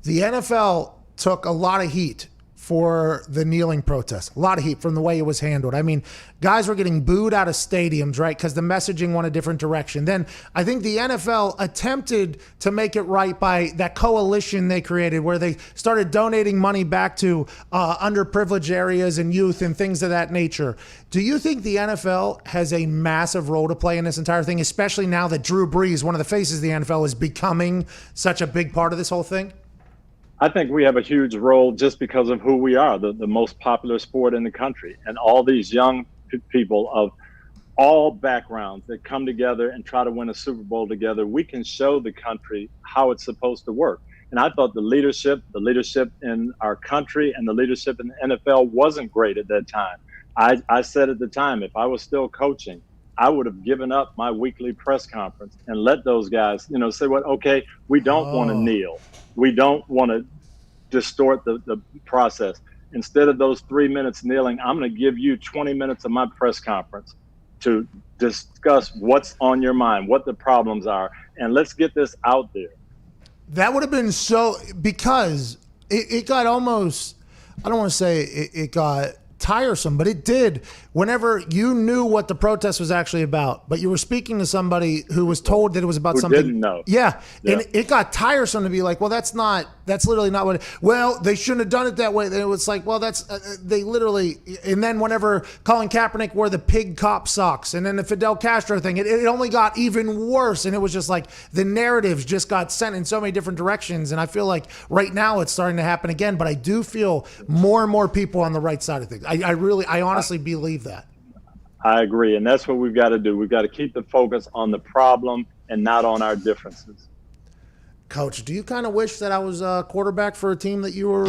Speaker 1: The NFL took a lot of heat for the kneeling protest. A lot of heat from the way it was handled. I mean, guys were getting booed out of stadiums, right? Because the messaging went a different direction. Then I think the NFL attempted to make it right by that coalition they created where they started donating money back to underprivileged areas and youth and things of that nature. Do you think the NFL has a massive role to play in this entire thing, especially now that Drew Brees, one of the faces of the NFL, is becoming such a big part of this whole thing?
Speaker 11: I think we have a huge role just because of who we are, the most popular sport in the country. And all these young people of all backgrounds that come together and try to win a Super Bowl together, we can show the country how it's supposed to work. And I thought the leadership in our country and the leadership in the NFL wasn't great at that time. I said at the time, if I was still coaching, I would have given up my weekly press conference and let those guys, say, what, okay, we don't want to kneel. We don't want to distort the process. Instead of those 3 minutes kneeling, I'm going to give you 20 minutes of my press conference to discuss what's on your mind, what the problems are, and let's get this out there.
Speaker 1: That would have been so, because it got almost, I don't want to say it got tiresome, but it did whenever you knew what the protest was actually about, but you were speaking to somebody who was told that it was about something.
Speaker 11: Didn't know.
Speaker 1: Yeah. And it got tiresome to be like, well, that's not That's literally not what. Well, they shouldn't have done it that way. It was like, well, that's they literally. And then whenever Colin Kaepernick wore the pig cop socks, and then the Fidel Castro thing, it only got even worse. And it was just like the narratives just got sent in so many different directions. And I feel like right now it's starting to happen again. But I do feel more and more people on the right side of things. I honestly believe that.
Speaker 11: I agree, and that's what we've got to do. We've got to keep the focus on the problem and not on our differences.
Speaker 1: Coach, do you kind of wish that I was a quarterback for a team that you were?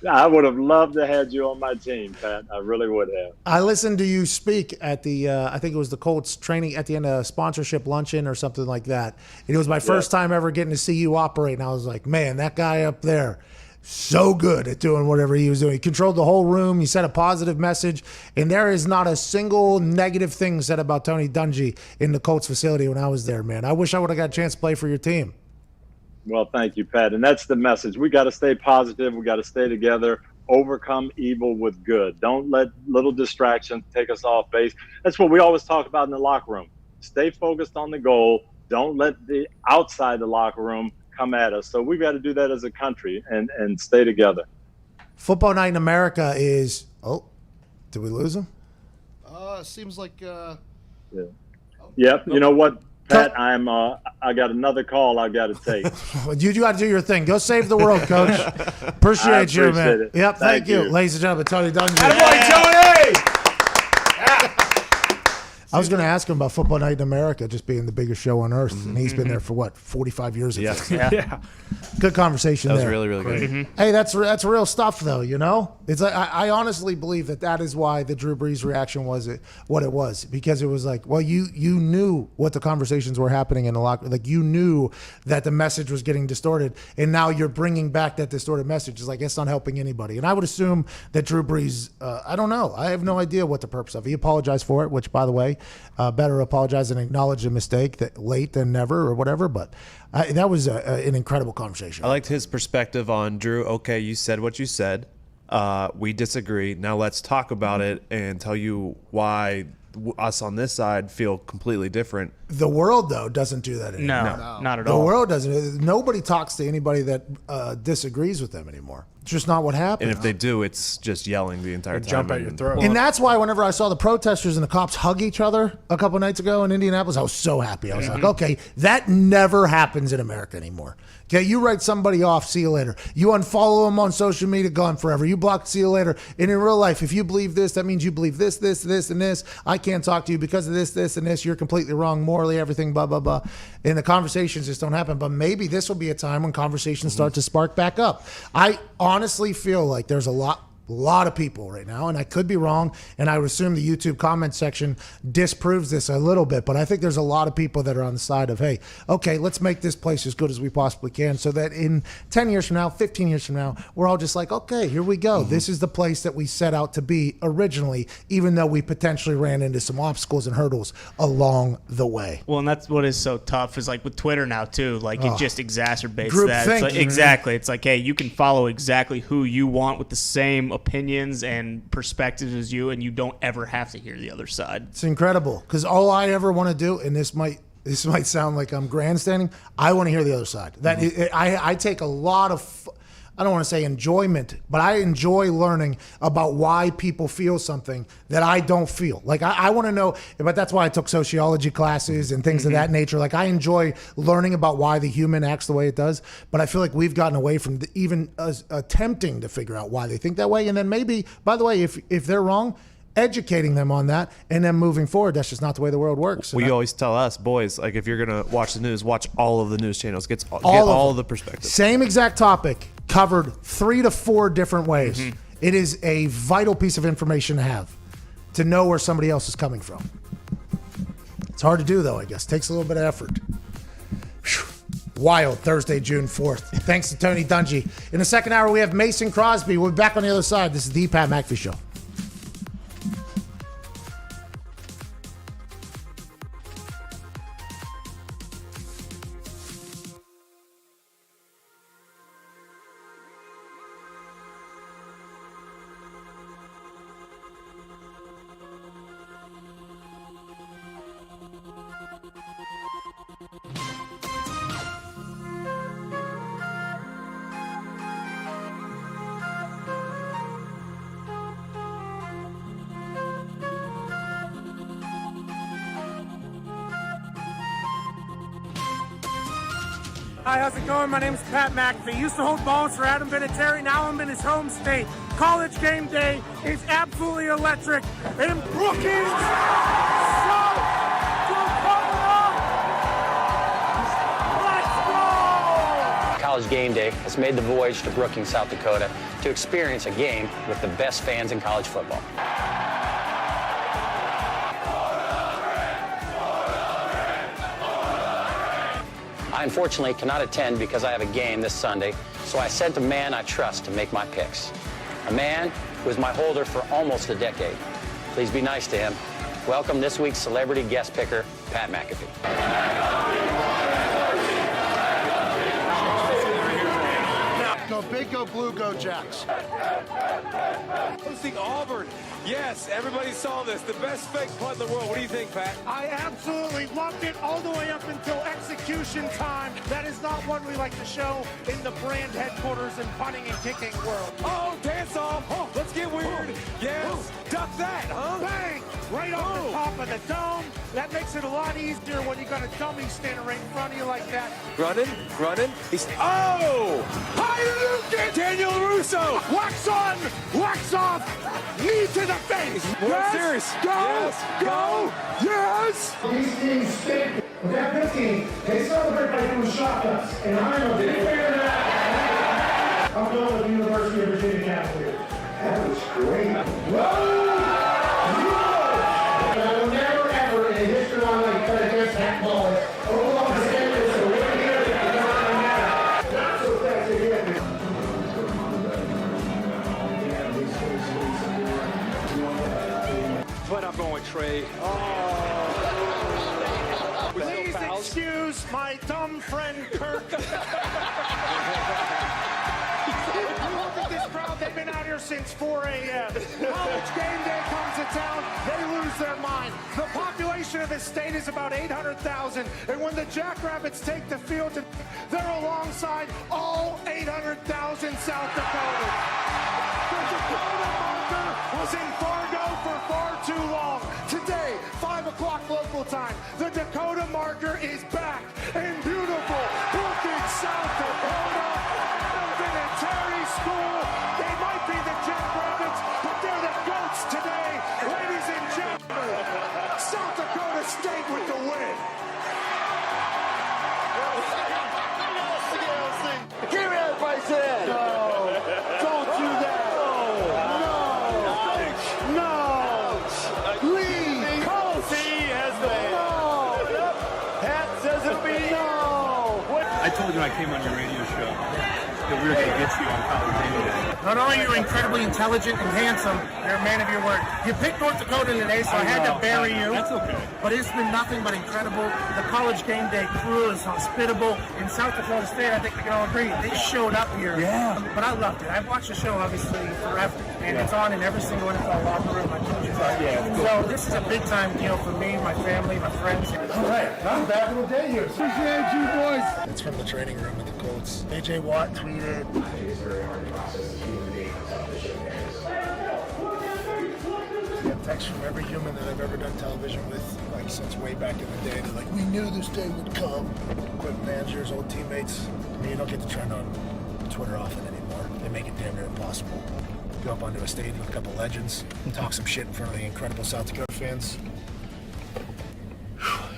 Speaker 11: I would have loved to have you on my team, Pat. I really would have.
Speaker 1: I listened to you speak at the, I think it was the Colts training at the end of a sponsorship luncheon or something like that. And it was my first time ever getting to see you operate. And I was like, man, that guy up there, so good at doing whatever he was doing. He controlled the whole room. He sent a positive message. And there is not a single negative thing said about Tony Dungy in the Colts facility when I was there, man. I wish I would have got a chance to play for your team.
Speaker 11: Well, thank you, Pat. And that's the message. We got to stay positive. We got to stay together, overcome evil with good. Don't let little distractions take us off base. That's what we always talk about in the locker room. Stay focused on the goal. Don't let the outside the locker room come at us. So we've got to do that as a country and stay together.
Speaker 1: Football night in America is, did we lose him?
Speaker 12: Seems like
Speaker 11: Yep. You know what, Pat, I got another call I've got to take.
Speaker 1: You got to do your thing. Go save the world, Coach. Appreciate you, man.
Speaker 11: It.
Speaker 1: Yep, thank you. Ladies and gentlemen, Tony Dungy.
Speaker 7: Attaboy, Tony!
Speaker 1: I was going to ask him about Football Night in America just being the biggest show on earth, and he's been there for what, 45 years?
Speaker 2: Yeah.
Speaker 1: Good conversation.
Speaker 2: That was
Speaker 1: there.
Speaker 2: really, really good.
Speaker 1: Mm-hmm. Hey, that's real stuff, though. You know, it's like I honestly believe that is why the Drew Brees reaction was what it was, because it was like, well, you knew what the conversations were happening in the locker, like you knew that the message was getting distorted, and now you're bringing back that distorted message. It's like it's not helping anybody, and I would assume that Drew Brees, I don't know, I have no idea what the purpose of it. He apologized for it, which, by the way, better apologize and acknowledge a mistake that late than never or whatever, but. That was an incredible conversation.
Speaker 2: I liked his perspective on Drew. Okay, you said what you said. We disagree. Now let's talk about it and tell you why us on this side feel completely different.
Speaker 1: The world, though, doesn't do that anymore.
Speaker 9: No, not at all.
Speaker 1: The world doesn't. Nobody talks to anybody that disagrees with them anymore. It's just not what happens.
Speaker 2: And if they do, it's just yelling the entire time.
Speaker 7: Jump at your throat.
Speaker 1: And that's why whenever I saw the protesters and the cops hug each other a couple nights ago in Indianapolis, I was so happy. I was like, okay, that never happens in America anymore. Okay, you write somebody off, see you later. You unfollow them on social media, gone forever. You block, see you later. And in real life, if you believe this, that means you believe this, this, this, and this. I can't talk to you because of this, this, and this. You're completely wrong morally, everything, blah, blah, blah. And the conversations just don't happen. But maybe this will be a time when conversations start to spark back up. I honestly feel like there's a lot of people right now, and I could be wrong, and I would assume the YouTube comment section disproves this a little bit, but I think there's a lot of people that are on the side of, hey, okay, let's make this place as good as we possibly can so that in 10 years from now, 15 years from now, we're all just like, okay, here we go. This is the place that we set out to be originally, even though we potentially ran into some obstacles and hurdles along the way.
Speaker 9: Well, and that's what is so tough is like with Twitter now too, like it just exacerbates
Speaker 1: Group
Speaker 9: that.
Speaker 1: think.
Speaker 9: It's like, exactly. It's like, hey, you can follow exactly who you want with the same opinions and perspectives as you, and you don't ever have to hear the other side.
Speaker 1: It's incredible because all I ever want to do, and this might sound like I'm grandstanding, I want to hear the other side. That I take a lot of, I don't want to say enjoyment, but I enjoy learning about why people feel something that I don't feel. Like I want to know, but that's why I took sociology classes and things of that nature. Like I enjoy learning about why the human acts the way it does, but I feel like we've gotten away from even attempting to figure out why they think that way. And then maybe, by the way, if they're wrong, educating them on that and then moving forward. That's just not the way the world works.
Speaker 2: We always tell us, boys, like if you're going to watch the news, watch all of the news channels. Get all of the perspectives.
Speaker 1: Same exact topic, covered 3 to 4 different ways. It is a vital piece of information to have, to know where somebody else is coming from. It's hard to do, though, I guess. Takes a little bit of effort. Wild Thursday, June 4th. Thanks to Tony Dungy. In the second hour, we have Mason Crosby. We'll be back on the other side. This is the Pat McAfee Show.
Speaker 13: Hi, how's it going? My name is Pat McAfee. Used to hold balls for Adam Vinatieri. Now I'm in his home state. College game day is absolutely electric. And Brookings,
Speaker 14: College Game Day has made the voyage to Brookings, South Dakota to experience a game with the best fans in college football. I unfortunately cannot attend because I have a game this Sunday, so I sent a man I trust to make my picks. A man who was my holder for almost a decade. Please be nice to him. Welcome this week's celebrity guest picker, Pat McAfee.
Speaker 10: Go big, go blue, go Jacks.
Speaker 15: Hosting Auburn. Yes, everybody saw this. The best fake punt in the world. What do you think, Pat?
Speaker 13: I absolutely loved it all the way up until execution time. That is not one we like to show in the brand headquarters and punting and kicking world.
Speaker 15: Oh, dance off. Oh, let's get weird. Yes. Duck that, huh?
Speaker 13: Bang! Right off the top of the dome. That makes it a lot easier when you got a dummy standing right in front of you like that.
Speaker 15: Running. He's Hayukin! Daniel Russo!
Speaker 13: Wax on! Wax off! Knee to the face!
Speaker 15: World Series.
Speaker 13: Go! Yes!
Speaker 16: These teams stink. With that 15, they celebrate by doing shotguns. And I know, did you figure that out? I'm going with the University of Virginia Cavaliers. That was great. Whoa! I will never, ever in the history of my life cut against that ball. Oklahoma State is a win here. It doesn't matter. Not so fast again.
Speaker 15: But I'm going Trey.
Speaker 13: Please excuse my dumb friend Kirk. Look at this crowd. They've been out here since 4 a.m. College game day comes to town. They lose their mind. The population of this state is about 800,000. And when the Jackrabbits take the field, they're alongside all 800,000 South Dakotans. The Dakota marker was in Fargo for far too long. Today, 5 o'clock local time, the Dakota marker is back in beautiful Brookings, South Dakota. Vinatieri School. They might be the Jackrabbits, but they're the GOATs today. Ladies and gentlemen, South Dakota State with the win.
Speaker 16: Give me that by head.
Speaker 13: No, don't do that. No. Leave. Coach.
Speaker 15: He has the
Speaker 13: No.
Speaker 15: Pat says it'll be
Speaker 13: No.
Speaker 17: I told you I came on your radio show that we were going to get you on College Game Day.
Speaker 13: Not only are you incredibly intelligent and handsome, you're a man of your word. You picked North Dakota today, so I had to bury you.
Speaker 17: That's okay.
Speaker 13: But it's been nothing but incredible. The College Game Day crew is hospitable. In South Dakota State, I think we can all agree, they showed up here.
Speaker 17: Yeah.
Speaker 13: But I loved it. I've watched the show, obviously, forever. And it's on in every single NFL locker room. I told you that.
Speaker 17: Yeah,
Speaker 13: so this is a big-time deal for me, my family, my friends.
Speaker 16: All right, I'm back in the day here. Appreciate you, boys.
Speaker 13: It's from the training room with the Colts. A.J. Watt tweeted. Text from every human that I've ever done television with, like since way back in the day. They're like, we knew this day would come. Equipment managers, old teammates. I mean, you don't get to trend on Twitter often anymore. They make it damn near impossible. Go up onto a stage with a couple legends and talk some shit in front of the incredible South Dakota fans.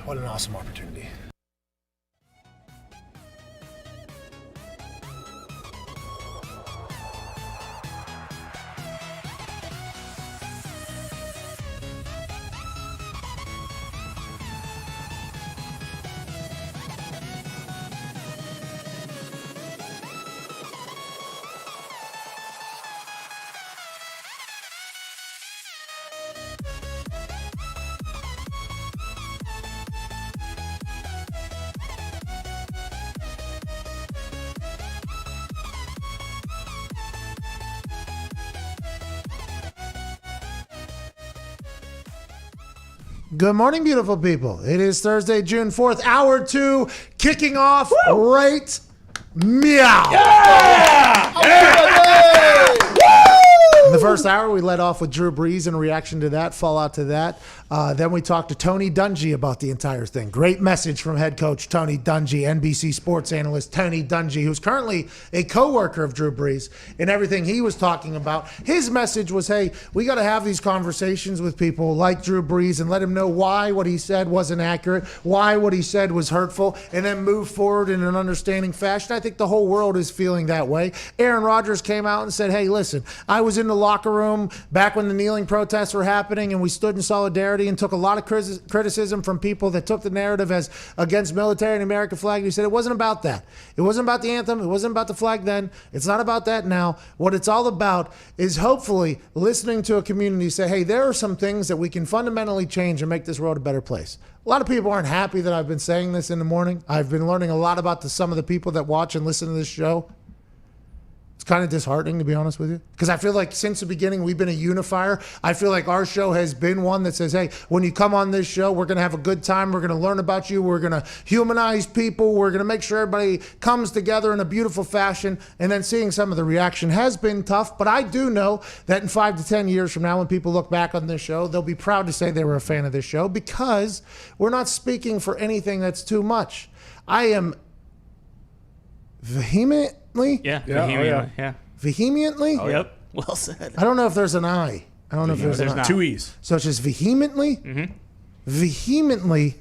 Speaker 13: What an awesome opportunity.
Speaker 1: Good morning, beautiful people. It is Thursday, June 4th, hour 2, kicking off right meow.
Speaker 16: Yeah!
Speaker 1: In the first hour, we led off with Drew Brees in reaction to that, fallout to that. Then we talked to Tony Dungy about the entire thing. Great message from head coach Tony Dungy, NBC sports analyst Tony Dungy, who's currently a co-worker of Drew Brees, and everything he was talking about. His message was, hey, we got to have these conversations with people like Drew Brees and let him know why what he said wasn't accurate, why what he said was hurtful, and then move forward in an understanding fashion. I think the whole world is feeling that way. Aaron Rodgers came out and said, hey, listen, I was in the locker room back when the kneeling protests were happening, and we stood in solidarity and took a lot of criticism from people that took the narrative as against military and American flag. And he said it wasn't about that. It wasn't about the anthem. It wasn't about the flag then. It's not about that now. What it's all about is hopefully listening to a community say, hey, there are some things that we can fundamentally change and make this world a better place. A lot of people aren't happy that I've been saying this in the morning. I've been learning a lot about some of the people that watch and listen to this show. It's kind of disheartening, to be honest with you, because I feel like since the beginning, we've been a unifier. I feel like our show has been one that says, hey, when you come on this show, we're going to have a good time. We're going to learn about you. We're going to humanize people. We're going to make sure everybody comes together in a beautiful fashion. And then seeing some of the reaction has been tough. But I do know that in 5 to 10 years from now, when people look back on this show, they'll be proud to say they were a fan of this show because we're not speaking for anything that's too much. I am vehemently. Vehemently?
Speaker 9: Oh, yep. Well said.
Speaker 1: I don't know if there's an I. I don't know if there's an I.
Speaker 7: 2 E's.
Speaker 1: So it's just vehemently, vehemently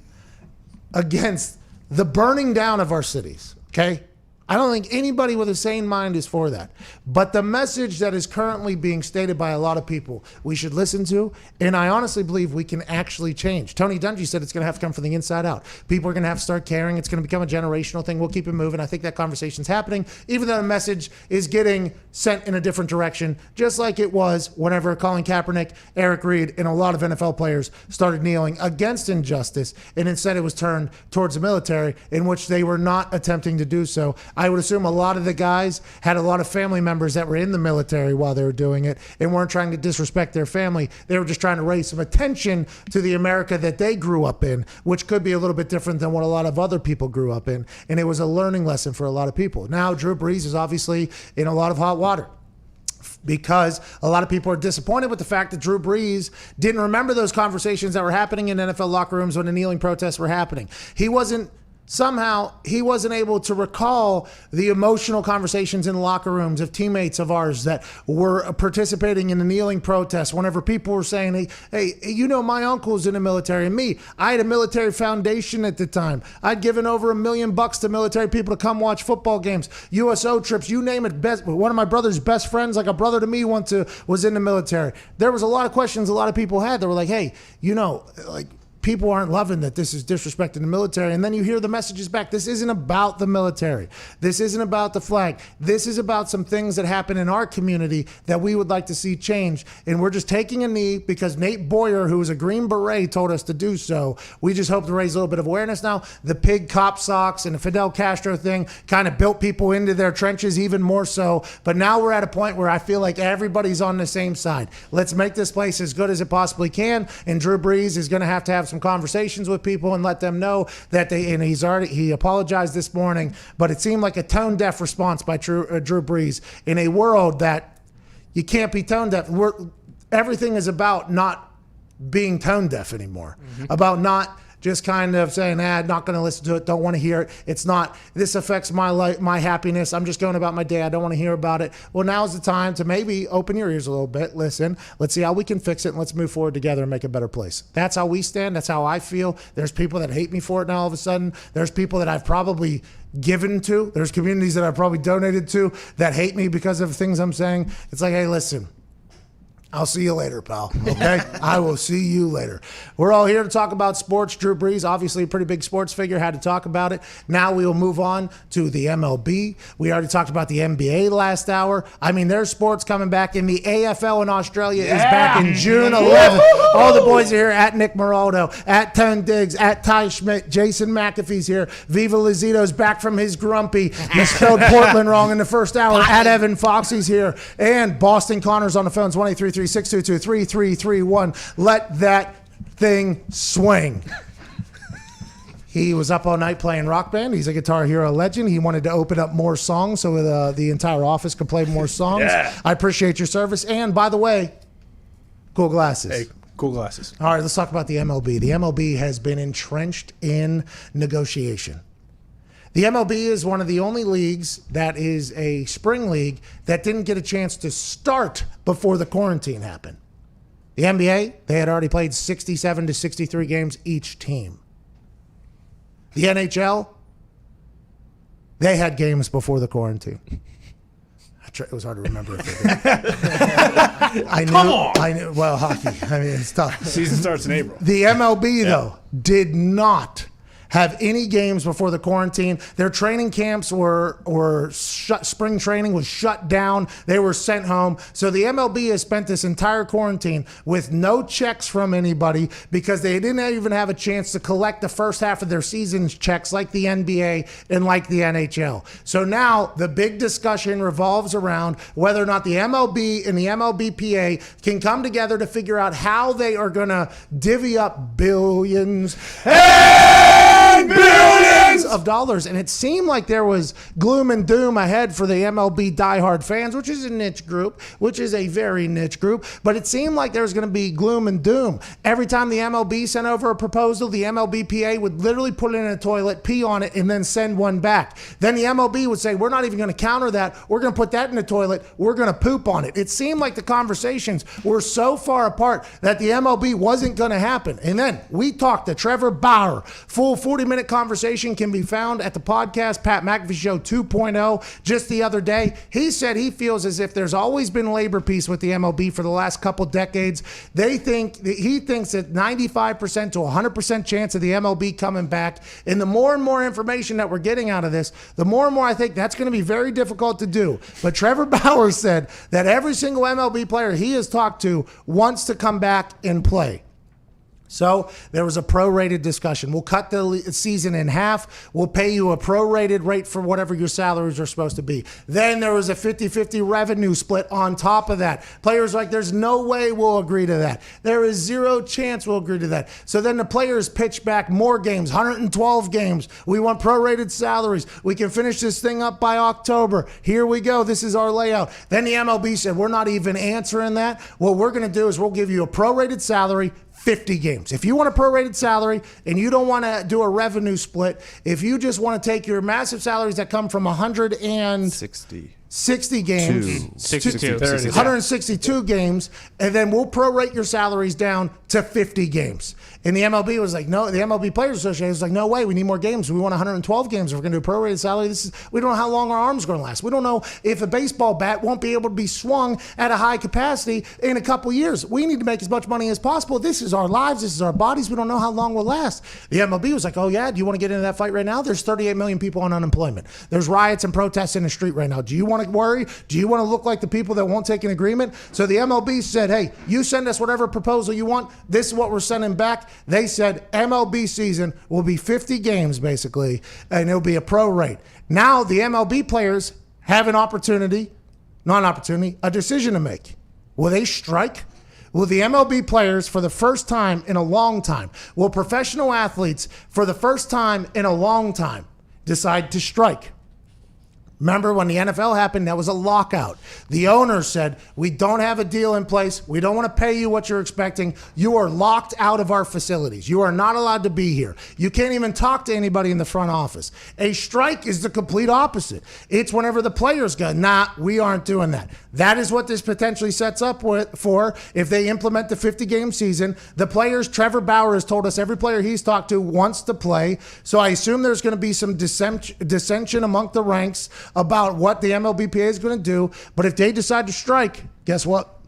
Speaker 1: against the burning down of our cities, okay? I don't think anybody with a sane mind is for that. But the message that is currently being stated by a lot of people, we should listen to, and I honestly believe we can actually change. Tony Dungy said it's going to have to come from the inside out. People are going to have to start caring. It's going to become a generational thing. We'll keep it moving. I think that conversation's happening, even though the message is getting sent in a different direction, just like it was whenever Colin Kaepernick, Eric Reed, and a lot of NFL players started kneeling against injustice, and instead it was turned towards the military, in which they were not attempting to do so. I would assume a lot of the guys had a lot of family members that were in the military while they were doing it and weren't trying to disrespect their family. They were just trying to raise some attention to the America that they grew up in, which could be a little bit different than what a lot of other people grew up in. And it was a learning lesson for a lot of people. Now, Drew Brees is obviously in a lot of hot water, because a lot of people are disappointed with the fact that Drew Brees didn't remember those conversations that were happening in NFL locker rooms when the kneeling protests were happening. Somehow, he wasn't able to recall the emotional conversations in locker rooms of teammates of ours that were participating in the kneeling protests whenever people were saying, hey, you know, my uncle's in the military, and me, I had a military foundation at the time. I'd given over $1 million to military people to come watch football games, USO trips, you name it. One of my brother's best friends, like a brother to me, was in the military. There was a lot of questions a lot of people had that were like, hey, you know, like, people aren't loving that this is disrespecting the military. And then you hear the messages back. This isn't about the military. This isn't about the flag. This is about some things that happen in our community that we would like to see change. And we're just taking a knee because Nate Boyer, who is a Green Beret, told us to do so. We just hope to raise a little bit of awareness now. The pig cop socks and the Fidel Castro thing kind of built people into their trenches even more so. But now we're at a point where I feel like everybody's on the same side. Let's make this place as good as it possibly can. And Drew Brees is going to have some conversations with people and let them know that he apologized this morning, but it seemed like a tone deaf response by Drew Brees in a world that you can't be tone deaf. Everything is about not being tone deaf anymore, about not just kind of saying, not going to listen to it, don't want to hear it. It's not, this affects my life, my happiness. I'm just going about my day. I don't want to hear about it. Well, now's the time to maybe open your ears a little bit, listen, let's see how we can fix it, and let's move forward together and make a better place. That's how we stand. That's how I feel. There's people that hate me for it now all of a sudden. There's people that I've probably given to. There's communities that I've probably donated to that hate me because of things I'm saying. It's like, hey, listen, I'll see you later, pal. Okay? I will see you later. We're all here to talk about sports. Drew Brees, obviously a pretty big sports figure, had to talk about it. Now we will move on to the MLB. We already talked about the NBA last hour. I mean, there's sports coming back, and the AFL in Australia is back in June 11th. All the boys are here at Nick Moraldo, at Tone Diggs, at Ty Schmidt. Jason McAfee's here. Viva Lizito's back from his grumpy. Misspelled Portland wrong in the first hour. At Evan Foxy's here. And Boston Connor's on the phones, 1-833-622-3331. Let that thing swing. He was up all night playing Rock Band. He's a Guitar Hero legend. He wanted to open up more songs so the entire office could play more songs.
Speaker 7: Yeah.
Speaker 1: I appreciate your service. And by the way, cool glasses.
Speaker 7: Hey, cool glasses.
Speaker 1: All right, let's talk about the MLB. The MLB has been entrenched in negotiation. The MLB is one of the only leagues that is a spring league that didn't get a chance to start before the quarantine happened. The NBA, they had already played 67 to 63 games each team. The NHL, they had games before the quarantine. It was hard to remember if they did. I knew. Well, hockey. I mean, it's tough.
Speaker 7: Season starts in April.
Speaker 1: The MLB, though, did not have any games before the quarantine. Their training camps were shut. Spring training was shut down. They were sent home. So the MLB has spent this entire quarantine with no checks from anybody because they didn't even have a chance to collect the first half of their season's checks like the NBA and like the NHL. So now the big discussion revolves around whether or not the MLB and the MLBPA can come together to figure out how they are going to divvy up billions billions of dollars. And it seemed like there was gloom and doom ahead for the MLB diehard fans, which is a niche group, which is a very niche group. But it seemed like there was going to be gloom and doom. Every time the MLB sent over a proposal, the MLBPA would literally put it in a toilet, pee on it, and then send one back. Then the MLB would say, we're not even going to counter that. We're going to put that in the toilet. We're going to poop on it. It seemed like the conversations were so far apart that the MLB wasn't going to happen. And then we talked to Trevor Bauer. Full 40-minute conversation can be found at the podcast Pat McAfee Show 2.0 just the other day. He said he feels as if there's always been labor peace with the MLB for the last couple decades. He thinks that 95% to 100% chance of the MLB coming back. And the more and more information that we're getting out of this, the more and more I think that's going to be very difficult to do. But Trevor Bauer said that every single MLB player he has talked to wants to come back and play. So there was a prorated discussion. We'll cut the season in half. We'll pay you a prorated rate for whatever your salaries are supposed to be. Then there was a 50-50 revenue split on top of that. Players like, there's no way we'll agree to that. There is zero chance we'll agree to that. So then the players pitched back more games, 112 games. We want prorated salaries. We can finish this thing up by October. Here we go. This is our layout. Then the MLB said, we're not even answering that. What we're going to do is we'll give you a prorated salary, 50 games. If you want a prorated salary and you don't want to do a revenue split, if you just want to take your massive salaries that come from 160 games, 162 games, and then we'll prorate your salaries down to 50 games. And the MLB was like, no, the MLB Players Association was like, no way, we need more games. We want 112 games. If we're going to do a prorated salary. We don't know how long our arms are going to last. We don't know if a baseball bat won't be able to be swung at a high capacity in a couple years. We need to make as much money as possible. This is our lives. This is our bodies. We don't know how long we'll last. The MLB was like, oh yeah, do you want to get into that fight right now? There's 38 million people on unemployment. There's riots and protests in the street right now. Do you want to worry? Do you want to look like the people that won't take an agreement? So the MLB said, hey, you send us whatever proposal you want. This is what we're sending back. They said MLB season will be 50 games basically, and it'll be a pro rate. Now the MLB players have a decision to make. Will they strike? Will the MLB players, for the first time in a long time, will professional athletes, for the first time in a long time, decide to strike? Remember when the NFL happened, that was a lockout. The owner said, we don't have a deal in place. We don't want to pay you what you're expecting. You are locked out of our facilities. You are not allowed to be here. You can't even talk to anybody in the front office. A strike is the complete opposite. It's whenever the players go, nah, we aren't doing that. That is what this potentially sets up for if they implement the 50-game season. The players, Trevor Bauer has told us every player he's talked to wants to play. So I assume there's going to be some dissension among the ranks about what the MLBPA is going to do. But if they decide to strike, guess what?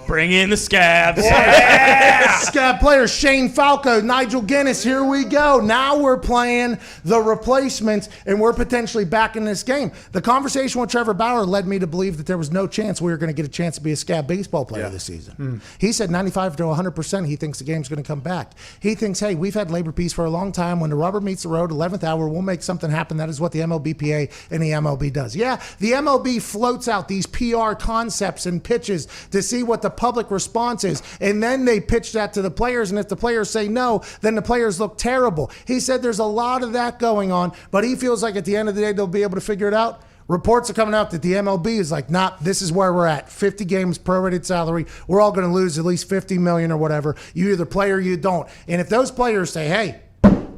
Speaker 9: Bring in the scabs.
Speaker 1: Yeah! Scab players, Shane Falco, Nigel Guinness, here we go. Now we're playing the replacements, and we're potentially back in this game. The conversation with Trevor Bauer led me to believe that there was no chance we were going to get a chance to be a scab baseball player this season. He said 95 to 100% he thinks the game's going to come back. He thinks, hey, we've had labor peace for a long time. When the rubber meets the road, 11th hour, we'll make something happen. That is what the MLBPA and the MLB does. Yeah, the MLB floats out these PR concepts and pitches to see what the public response is. And then they pitch that to the players, and if the players say no, then the players look terrible. He said there's a lot of that going on, but he feels like at the end of the day, they'll be able to figure it out. Reports are coming out that the MLB is like, nah, this is where we're at. 50 games, prorated salary. We're all going to lose at least $50 million or whatever. You either play or you don't. And if those players say, hey,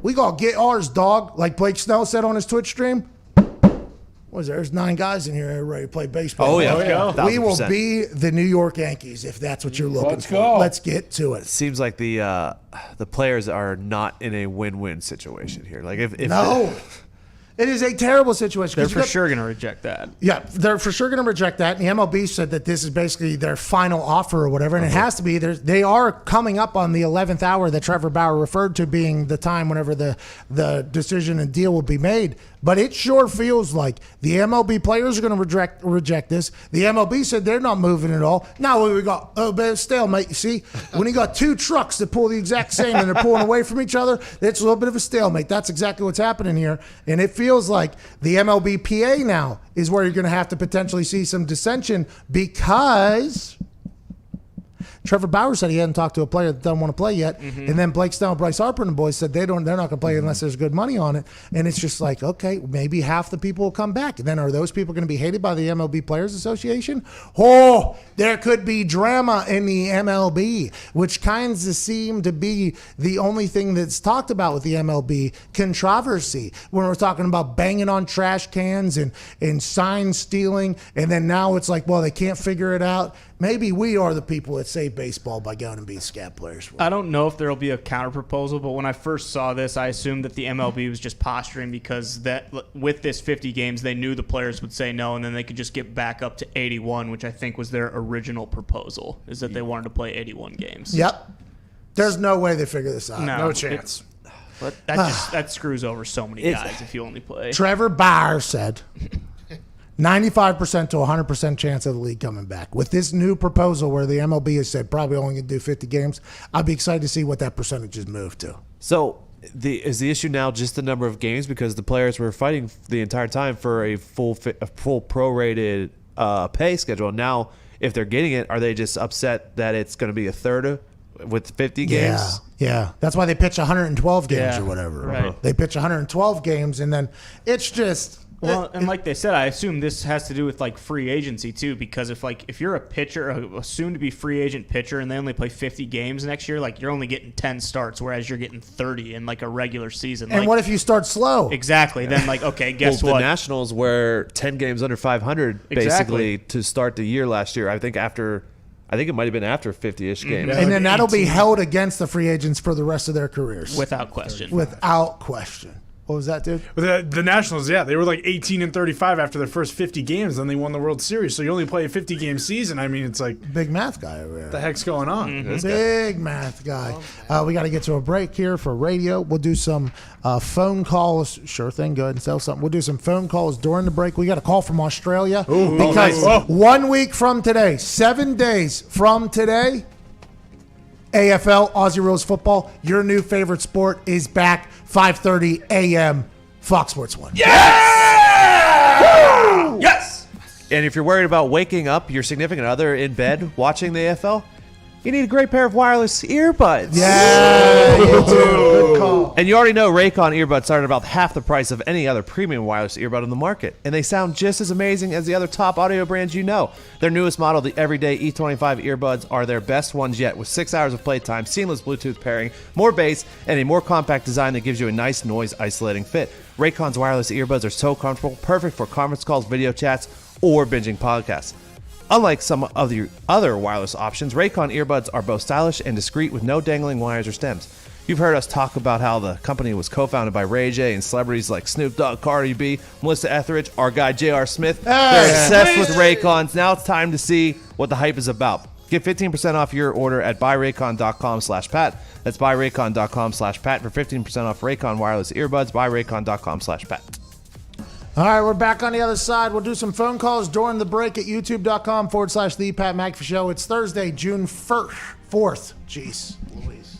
Speaker 1: we got to get ours, dog, like Blake Snell said on his Twitch stream, there's 9 guys in here ready to play baseball.
Speaker 2: Oh, yeah.
Speaker 1: We will
Speaker 2: 1,000%.
Speaker 1: be the New York Yankees if that's what you're looking for.
Speaker 2: go.
Speaker 1: Let's get to it.
Speaker 2: Seems like the players are not in a win-win situation here. Like if
Speaker 1: No. It is a terrible situation.
Speaker 9: They're for sure going to reject that.
Speaker 1: Yeah, they're for sure going to reject that. And the MLB said that this is basically their final offer or whatever, and it has to be. They are coming up on the 11th hour that Trevor Bauer referred to being the time whenever the decision and deal will be made. But it sure feels like the MLB players are going to reject this. The MLB said they're not moving at all. Now we got a bit of stalemate. You see, when you got 2 trucks that pull the exact same and they're pulling away from each other, it's a little bit of a stalemate. That's exactly what's happening here. And it feels like the MLB PA now is where you're going to have to potentially see some dissension because Trevor Bauer said he hadn't talked to a player that doesn't want to play yet.
Speaker 9: Mm-hmm.
Speaker 1: And then Blake Snell, Bryce Harper, and the boys said they're not going to play unless there's good money on it. And it's just like, okay, maybe half the people will come back. And then are those people going to be hated by the MLB Players Association? Oh, there could be drama in the MLB, which kind of seem to be the only thing that's talked about with the MLB controversy when we're talking about banging on trash cans and sign stealing. And then now it's like, well, they can't figure it out. Maybe we are the people that save baseball by going and being scat players.
Speaker 9: I don't know if there will be a counter proposal, but when I first saw this, I assumed that the MLB was just posturing because that with this 50 games, they knew the players would say no, and then they could just get back up to 81, which I think was their original proposal, is that they wanted to play 81 games.
Speaker 1: Yep. There's no way they figure this out.
Speaker 7: No chance.
Speaker 9: But that screws over so many guys if you only play.
Speaker 1: Trevor Bauer said 95% to 100% chance of the league coming back. With this new proposal where the MLB has said probably only going to do 50 games, I'd be excited to see what that percentage has moved to.
Speaker 2: So is the issue now just the number of games because the players were fighting the entire time for a full prorated pay schedule? Now, if they're getting it, are they just upset that it's going to be a third with 50 games?
Speaker 1: Yeah. That's why they pitch 112 games or whatever.
Speaker 9: Right.
Speaker 1: They pitch 112 games, and then it's just...
Speaker 9: Well, and like they said, I assume this has to do with like free agency too, because if you're a pitcher, a soon-to-be free agent pitcher, and they only play 50 games next year, like you're only getting 10 starts, whereas you're getting 30 in like a regular season.
Speaker 1: And
Speaker 9: like,
Speaker 1: what if you start slow?
Speaker 9: Exactly. Then like, okay, guess
Speaker 2: well,
Speaker 9: what?
Speaker 2: The Nationals were 10 games under 500 basically to start the year last year. I think it might have been after 50-ish games.
Speaker 1: And then that'll be held against the free agents for the rest of their careers.
Speaker 9: Without question.
Speaker 1: Without question. What was that, dude?
Speaker 7: The Nationals, they were like 18-35 after their first 50 games, then they won the World Series. So you only play a 50-game season. I mean, it's like
Speaker 1: big math guy over there.
Speaker 7: What the heck's going on?
Speaker 1: Mm-hmm. Big math guy. We got to get to a break here for radio. We'll do some phone calls. Sure thing. Go ahead and sell something. We'll do some phone calls during the break. We got a call from Australia because 1 week from today, 7 days from today, AFL, Aussie Rules Football, your new favorite sport, is back. 5:30 a.m. Fox Sports 1.
Speaker 2: Yes! Yes! And if you're worried about waking up your significant other in bed watching the AFL, you need a great pair of wireless earbuds.
Speaker 1: Yeah, you do. Good call.
Speaker 2: And you already know Raycon earbuds start at about half the price of any other premium wireless earbud on the market. And they sound just as amazing as the other top audio brands you know. Their newest model, the Everyday E25 earbuds, are their best ones yet, with 6 hours of playtime, seamless Bluetooth pairing, more bass, and a more compact design that gives you a nice noise-isolating fit. Raycon's wireless earbuds are so comfortable, perfect for conference calls, video chats, or binging podcasts. Unlike some of the other wireless options, Raycon earbuds are both stylish and discreet with no dangling wires or stems. You've heard us talk about how the company was co-founded by Ray J and celebrities like Snoop Dogg, Cardi B, Melissa Etheridge, our guy J.R. Smith. They're obsessed with Raycons. Now it's time to see what the hype is about. Get 15% off your order at buyraycon.com/Pat. That's buyraycon.com/Pat for 15% off Raycon wireless earbuds. Buyraycon.com/Pat.
Speaker 1: All right, we're back on the other side. We'll do some phone calls during the break at youtube.com/The Pat McAfee Show. It's Thursday, June 4th. Jeez Louise.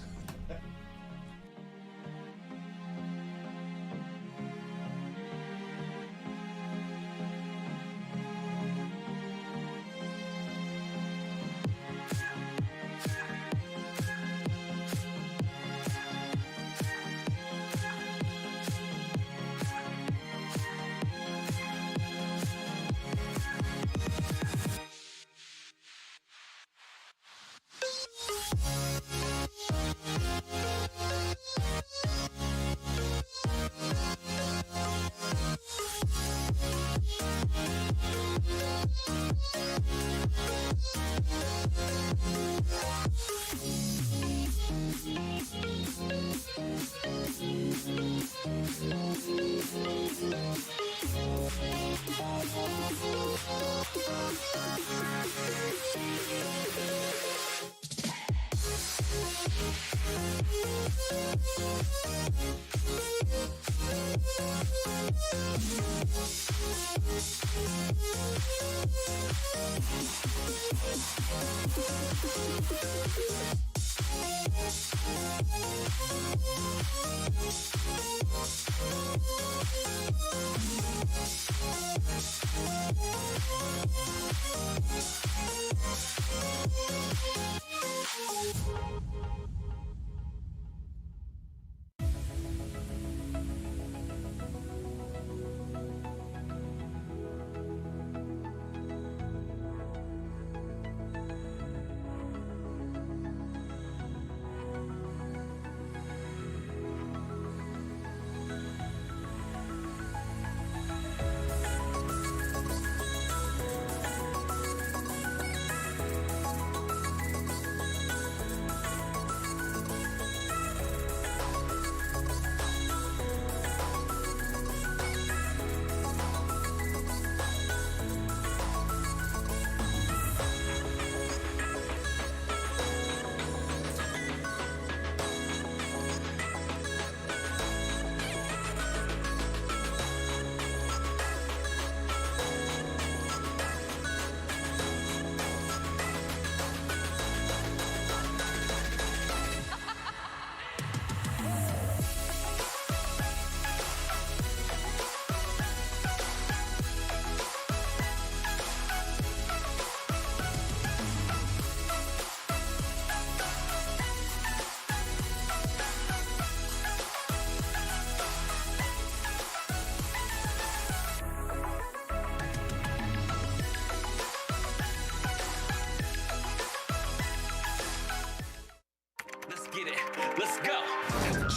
Speaker 18: Get it, let's go.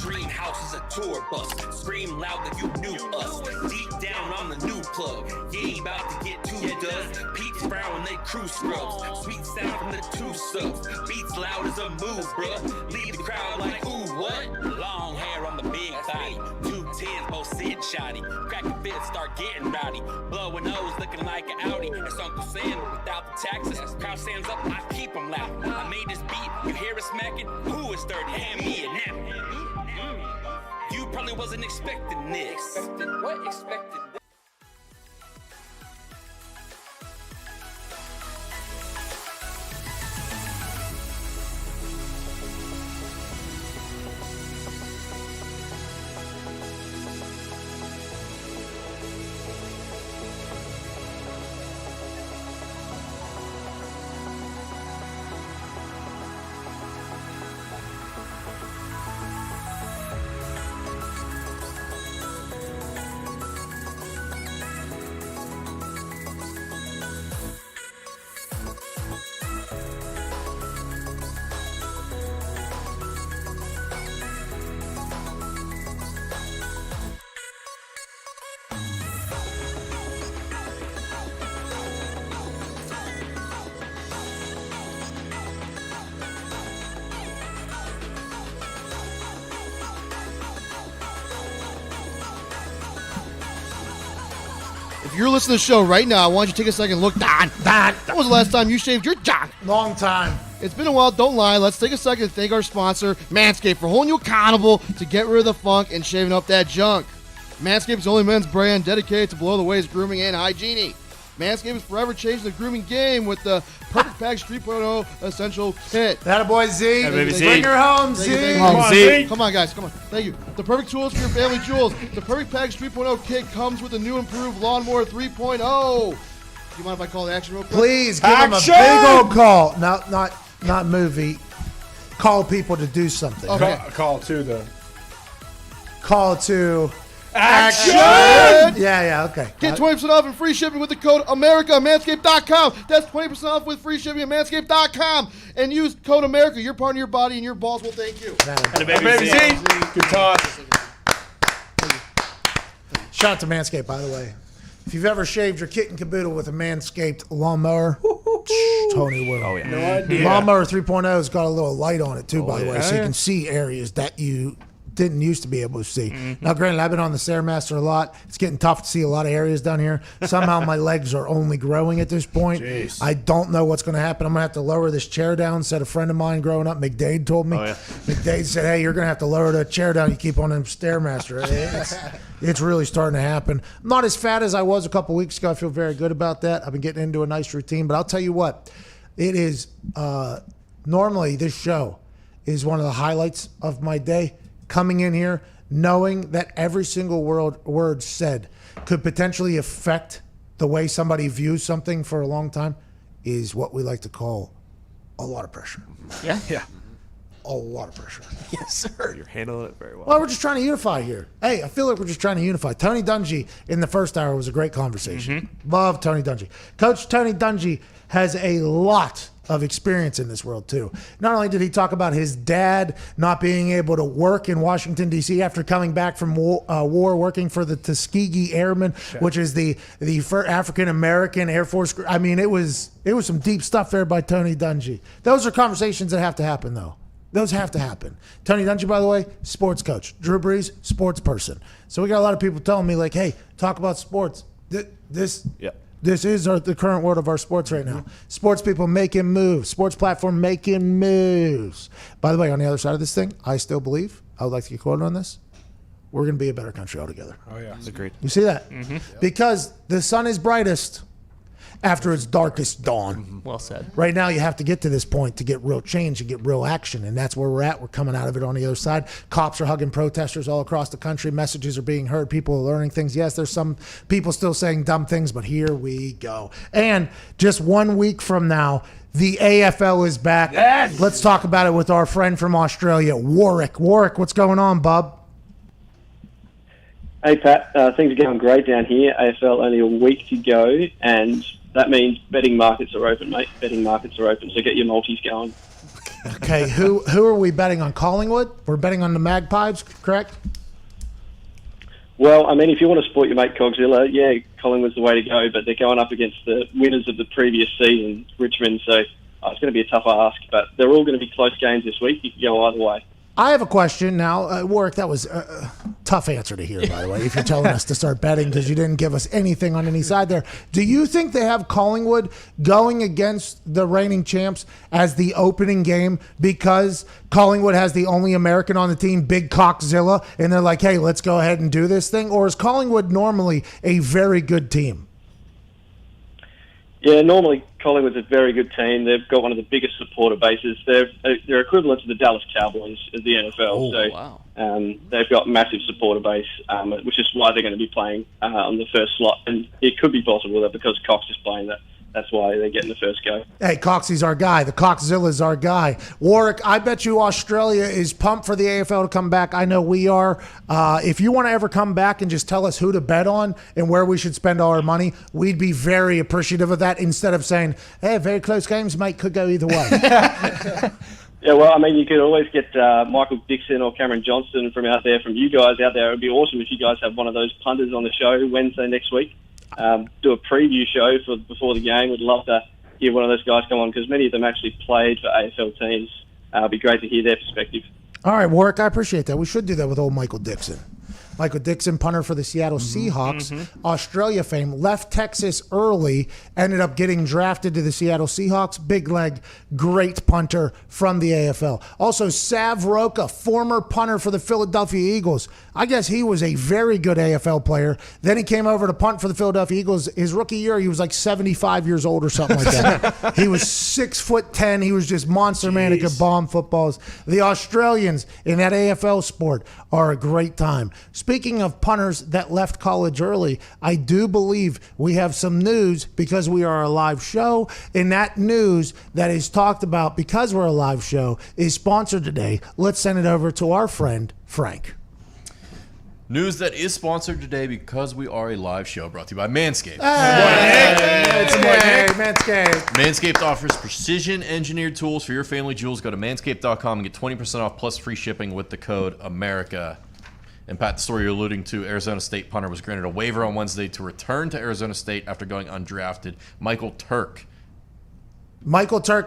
Speaker 18: Dream house is a tour bus. Scream loud that you knew us. Deep down on the new plug. You ain't about to get too dust. Pete's frown when they crew scrubs. Sweet sound from the two subs. Beats loud as a move, bruh. Lead the crowd like, ooh, what? Long hair on the big body. 210s, both sitting shoddy. Crack a fist, start getting rowdy. Blowing nose, looking like an Audi. It's Uncle Sam without the taxes. Crowd stands up, I keep them loud. I made this beat, you hear it smacking? Who is 30? Hand me a nap. You probably wasn't expecting this. What? Expected this?
Speaker 12: If you're listening to the show right now, I want you to take a second and look. Don. When was the last time you shaved your jock?
Speaker 1: Long time.
Speaker 12: It's been a while, don't lie. Let's take a second to thank our sponsor, Manscaped, for holding you accountable to get rid of the funk and shaving up that junk. Manscaped is the only men's brand dedicated to below-the-waist grooming and hygiene. Manscaped is forever changing the grooming game with the Perfect Package 3.0 Essential Kit.
Speaker 1: That boy Z.
Speaker 12: Bring
Speaker 1: her home, Z.
Speaker 12: Come on, Z. Come on, guys. Come on. Thank you. The perfect tools for your family jewels. The Perfect Package 3.0 Kit comes with the new improved Lawnmower 3.0. Do you mind if I call the action real quick?
Speaker 1: Please give him a big old call. Not movie. Call people to do something.
Speaker 7: Okay. Call to the
Speaker 1: action. Yeah, okay.
Speaker 12: Get 20% off and free shipping with the code America at Manscaped.com. That's 20% off with free shipping at Manscaped.com. And use code America. Your part of your body and your balls will thank you.
Speaker 7: And baby Z. Good toss.
Speaker 1: Shout out to Manscaped, by the way. If you've ever shaved your kit and caboodle with a Manscaped lawnmower, Tony will.
Speaker 2: Oh, yeah.
Speaker 7: No idea.
Speaker 1: Lawnmower 3.0 has got a little light on it, too, by the way, so you
Speaker 7: yeah.
Speaker 1: can see areas that you didn't used to be able to see. Now, granted, I've been on the Stairmaster a lot. It's getting tough to see a lot of areas down here. Somehow my legs are only growing at this point.
Speaker 7: Jeez.
Speaker 1: I don't know what's going to happen. I'm going to have to lower this chair down, said a friend of mine growing up, McDade, told me. McDade said, hey, you're going to have to lower the chair down. You keep on them Stairmaster. It's really starting to happen. I'm not as fat as I was a couple weeks ago. I feel very good about that. I've been getting into a nice routine. But I'll tell you what, it is normally this show is one of the highlights of my day. Coming in here, knowing that every single word said could potentially affect the way somebody views something for a long time is what we like to call a lot of pressure.
Speaker 9: Yeah.
Speaker 1: A lot of pressure.
Speaker 2: Yes, sir. You're handling it very well.
Speaker 1: Well, we're just trying to unify here. Hey, I feel like we're just trying to unify. Tony Dungy in the first hour was a great conversation. Love Tony Dungy. Coach Tony Dungy has a lot of experience in this world, too. Not only did he talk about his dad not being able to work in Washington, D.C. after coming back from war working for the Tuskegee Airmen, which is the African-American Air Force. I mean, it was some deep stuff there by Tony Dungy. Those are conversations that have to happen, though. Those have to happen. Tony Dungy, by the way, sports coach. Drew Brees, sports person. So we got a lot of people telling me, like, hey, talk about sports. This is the current world of our sports right now. Sports people making moves. Sports platform making moves. By the way, on the other side of this thing, I still believe, I would like to get quoted on this, we're going to be a better country altogether.
Speaker 7: Oh, yeah.
Speaker 2: Agreed.
Speaker 1: You see that? Because the sun is brightest after its darkest dawn.
Speaker 9: Well said.
Speaker 1: Right now, you have to get to this point to get real change and get real action, and that's where we're at. We're coming out of it on the other side. Cops are hugging protesters all across the country. Messages are being heard. People are learning things. Yes, there's some people still saying dumb things, but here we go. And just 1 week from now, the AFL is back.
Speaker 16: Yes!
Speaker 1: Let's talk about it with our friend from Australia, Warwick. Warwick, what's going on, bub?
Speaker 19: Hey, Pat. Things are going great down here. AFL only a week to go, and that means betting markets are open, mate. Betting markets are open, so get your multis going.
Speaker 1: Okay, who are we betting on? Collingwood? We're betting on the Magpies, correct?
Speaker 19: Well, I mean, if you want to support your mate Cogzilla, yeah, Collingwood's the way to go, but they're going up against the winners of the previous season, Richmond, so it's going to be a tough ask, but they're all going to be close games this week. You can go either way.
Speaker 1: I have a question now. Warwick, that was a tough answer to hear, by the way, if you're telling us to start betting because you didn't give us anything on any side there. Do you think they have Collingwood going against the reigning champs as the opening game because Collingwood has the only American on the team, Big Cockzilla, and they're like, hey, let's go ahead and do this thing? Or is Collingwood normally a very good team?
Speaker 19: Yeah, normally Collingwood's a very good team. They've got one of the biggest supporter bases. They're equivalent to the Dallas Cowboys of the NFL. They've got massive supporter base, which is why they're going to be playing on the first slot. And it could be possible that because Cox is playing that's why they're getting the first go.
Speaker 1: Hey, Coxie's our guy. The Coxzilla's our guy. Warwick, I bet you Australia is pumped for the AFL to come back. I know we are. If you want to ever come back and just tell us who to bet on and where we should spend all our money, we'd be very appreciative of that instead of saying, hey, very close games, mate, could go either way.
Speaker 19: Yeah, well, I mean, you could always get Michael Dixon or Cameron Johnston from you guys out there. It would be awesome if you guys have one of those punters on the show Wednesday next week. Do a preview show before the game. We'd love to hear one of those guys come on because many of them actually played for AFL teams. It'd be great to hear their perspective.
Speaker 1: All right, Warwick, I appreciate that. We should do that with old Michael Dixon. Michael Dixon, punter for the Seattle Seahawks, Australia fame, left Texas early, ended up getting drafted to the Seattle Seahawks. Big leg, great punter from the AFL. Also, Sav Roca, former punter for the Philadelphia Eagles. I guess he was a very good AFL player. Then he came over to punt for the Philadelphia Eagles. His rookie year, he was like 75 years old or something like that. He was 6'10". He was just monster man. He could bomb footballs. The Australians in that AFL sport are a great time. Speaking of punters that left college early, I do believe we have some news because we are a live show. And that news that is talked about because we're a live show is sponsored today. Let's send it over to our friend, Frank.
Speaker 20: News that is sponsored today because we are a live show brought to you by Manscaped.
Speaker 1: Manscaped.
Speaker 20: Manscaped offers precision engineered tools for your family jewels. Go to manscaped.com and get 20% off plus free shipping with the code AMERICA. And Pat, the story you're alluding to, Arizona State punter was granted a waiver on Wednesday to return to Arizona State after going undrafted. Michael Turk,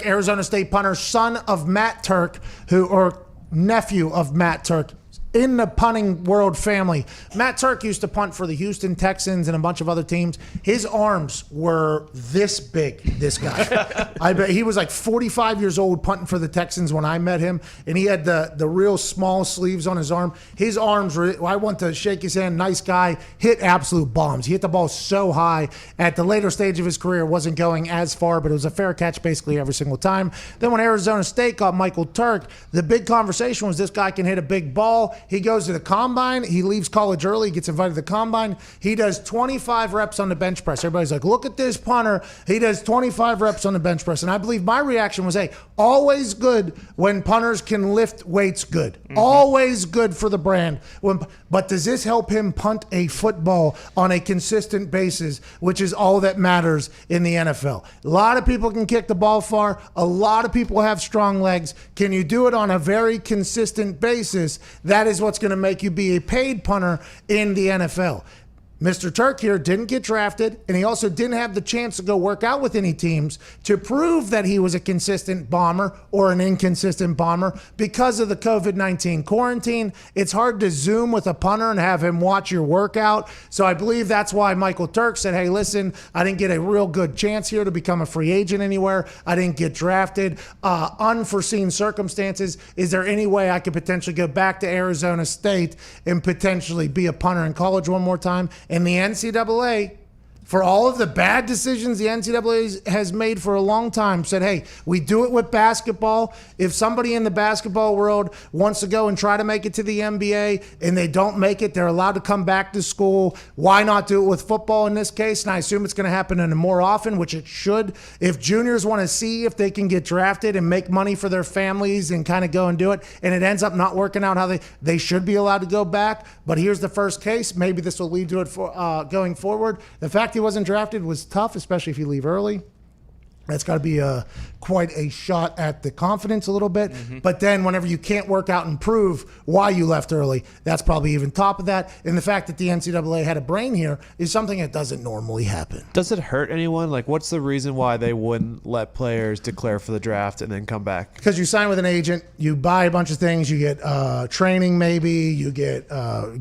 Speaker 20: Arizona
Speaker 1: State punter, son of Matt Turk, or nephew of Matt Turk. in the punting world family. Matt Turk used to punt for the Houston Texans and a bunch of other teams. His arms were this big, this guy. I bet he was like 45 years old punting for the Texans when I met him, and he had the real small sleeves on his arm. His arms were, I went to shake his hand, nice guy, hit absolute bombs. He hit the ball so high. At the later stage of his career, wasn't going as far, but it was a fair catch basically every single time. Then when Arizona State got Michael Turk, the big conversation was this guy can hit a big ball. He goes to the combine. He leaves college early. He gets invited to the combine. He does 25 reps on the bench press. Everybody's like, look at this punter. He does 25 reps on the bench press. And I believe my reaction was, hey, always good when punters can lift weights good. Always good for the brand. But does this help him punt a football on a consistent basis, which is all that matters in the NFL? A lot of people can kick the ball far. A lot of people have strong legs. Can you do it on a very consistent basis? That is what's going to make you be a paid punter in the NFL. Mr. Turk here didn't get drafted, and he also didn't have the chance to go work out with any teams to prove that he was a consistent bomber or an inconsistent bomber because of the COVID-19 quarantine. It's hard to Zoom with a punter and have him watch your workout. So I believe that's why Michael Turk said, hey, listen, I didn't get a real good chance here to become a free agent anywhere. I didn't get drafted. Unforeseen circumstances. Is there any way I could potentially go back to Arizona State and potentially be a punter in college one more time? And the NCAA, for all of the bad decisions the NCAA has made for a long time, said, hey, we do it with basketball. If somebody in the basketball world wants to go and try to make it to the NBA and they don't make it, they're allowed to come back to school. Why not do it with football in this case? And I assume it's going to happen more often, which it should. If juniors want to see if they can get drafted and make money for their families and kind of go and do it, and it ends up not working out how they should be allowed to go back. But here's the first case. Maybe this will lead to it for going forward. The fact he wasn't drafted was tough, especially if you leave early. That's got to be quite a shot at the confidence a little bit. But then whenever you can't work out and prove why you left early, that's probably even top of that. And the fact that the NCAA had a brain here is something that doesn't normally happen.
Speaker 2: Does it hurt anyone? Like, what's the reason why they wouldn't let players declare for the draft and then come back?
Speaker 1: Because you sign with an agent, you buy a bunch of things, you get training maybe, you get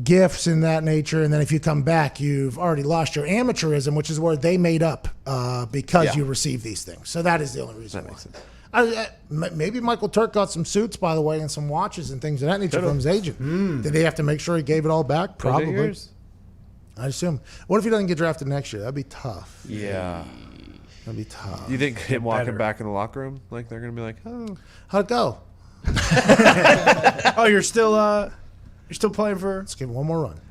Speaker 1: gifts in that nature, and then if you come back, you've already lost your amateurism, which is where they made up because you received these things. So that is the only reason why. Maybe Michael Turk got some suits, by the way, and some watches and things of that nature from his agent. Did they have to make sure he gave it all back? Probably. I assume. What if he doesn't get drafted next year? That'd be tough.
Speaker 2: Yeah.
Speaker 1: That'd be tough.
Speaker 2: You think him walking back in the locker room, like they're going to be like, oh.
Speaker 1: How'd it go?
Speaker 21: Oh, you're still playing for?
Speaker 1: Let's give it one more run.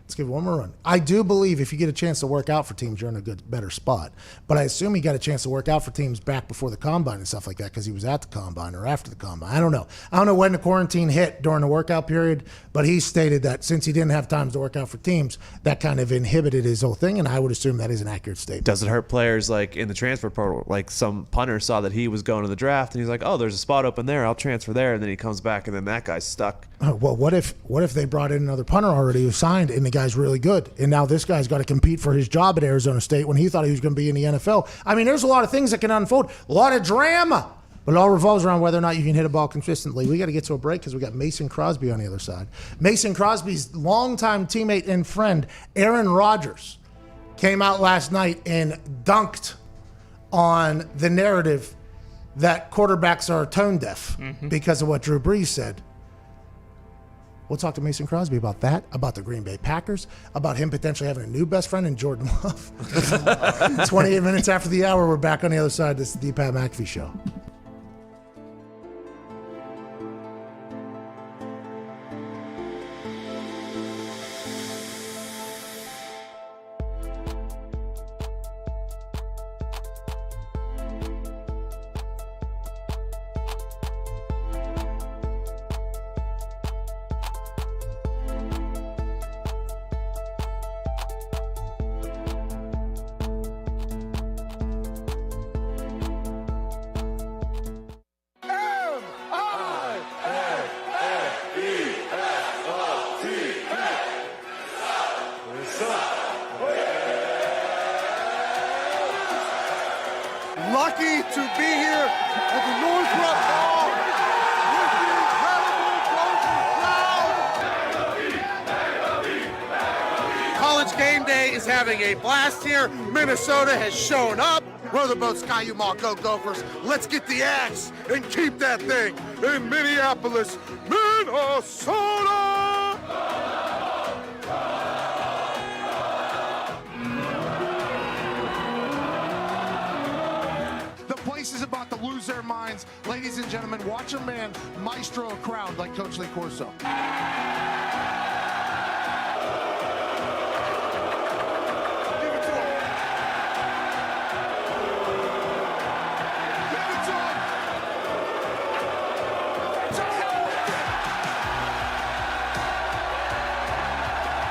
Speaker 1: I do believe if you get a chance to work out for teams, you're in a better spot. But I assume he got a chance to work out for teams back before the combine and stuff like that because he was at the combine or after the combine. I don't know. I don't know when the quarantine hit during the workout period, but he stated that since he didn't have time to work out for teams, that kind of inhibited his whole thing, and I would assume that is an accurate statement.
Speaker 2: Does it hurt players like in the transfer portal? Like some punter saw that he was going to the draft, and he's like, oh, there's a spot open there. I'll transfer there. And then he comes back, and then that guy's stuck.
Speaker 1: Well, what if they brought in another punter already who signed, and the guy's really good? And now this guy's got to compete for his job at Arizona State when he thought he was going to be in the NFL. I mean, there's a lot of things that can unfold, a lot of drama, but it all revolves around whether or not you can hit a ball consistently. We got to get to a break because we got Mason Crosby on the other side. Mason Crosby's longtime teammate and friend, Aaron Rodgers, came out last night and dunked on the narrative that quarterbacks are tone deaf because of what Drew Brees said. We'll talk to Mason Crosby about that, about the Green Bay Packers, about him potentially having a new best friend in Jordan Love. 28 minutes after the hour, we're back on the other side. This is the Pat McAfee Show.
Speaker 13: Lucky to be here at the Northrop Hall with the incredible Trojan crowd.
Speaker 3: is having a blast here. Minnesota has shown up. Row the boat, Sky U-Mall, go Gophers. Let's get the axe and keep that thing in Minneapolis, Minnesota!
Speaker 16: The place is about to lose their minds. Ladies and gentlemen, watch a man maestro a crowd like Coach Lee Corso.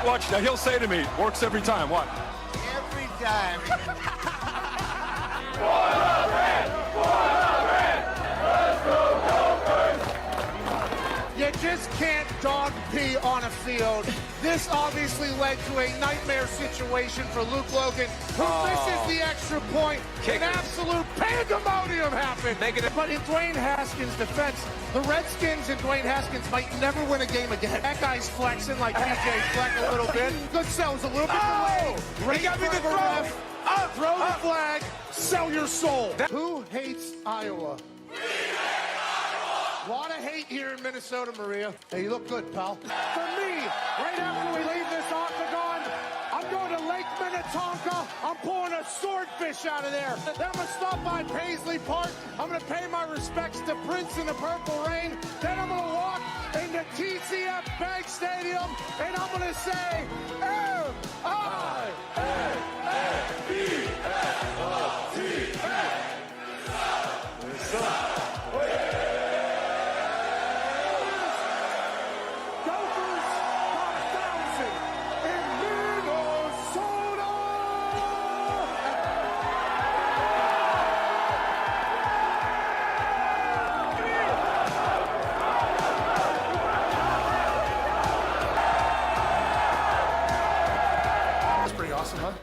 Speaker 17: Watch, now he'll say to me, works every time, what?
Speaker 3: Every time. You just can't dog pee on a field. This obviously led to a nightmare situation for Luke Logan, who misses the extra point. An absolute pandemonium happened. But in Dwayne Haskins' defense, the Redskins and Dwayne Haskins might never win a game again. That guy's flexing like DJ Fleck a little bit. Good sells a little bit delayed. Great
Speaker 16: got me the
Speaker 3: for a
Speaker 16: throw.
Speaker 3: ref. Throw the flag. Sell your soul. Who hates Iowa? A lot of hate here in Minnesota, Maria. Hey, you look good, pal.
Speaker 13: For me, right after we leave this octagon, I'm going to Lake Minnetonka. I'm pulling a swordfish out of there. Then I'm going to stop by Paisley Park. I'm going to pay my respects to Prince in the Purple Rain. Then I'm going to walk into TCF Bank Stadium, and I'm going to say, M-I-N-E-S-O-T-A.
Speaker 3: That's pretty awesome, huh?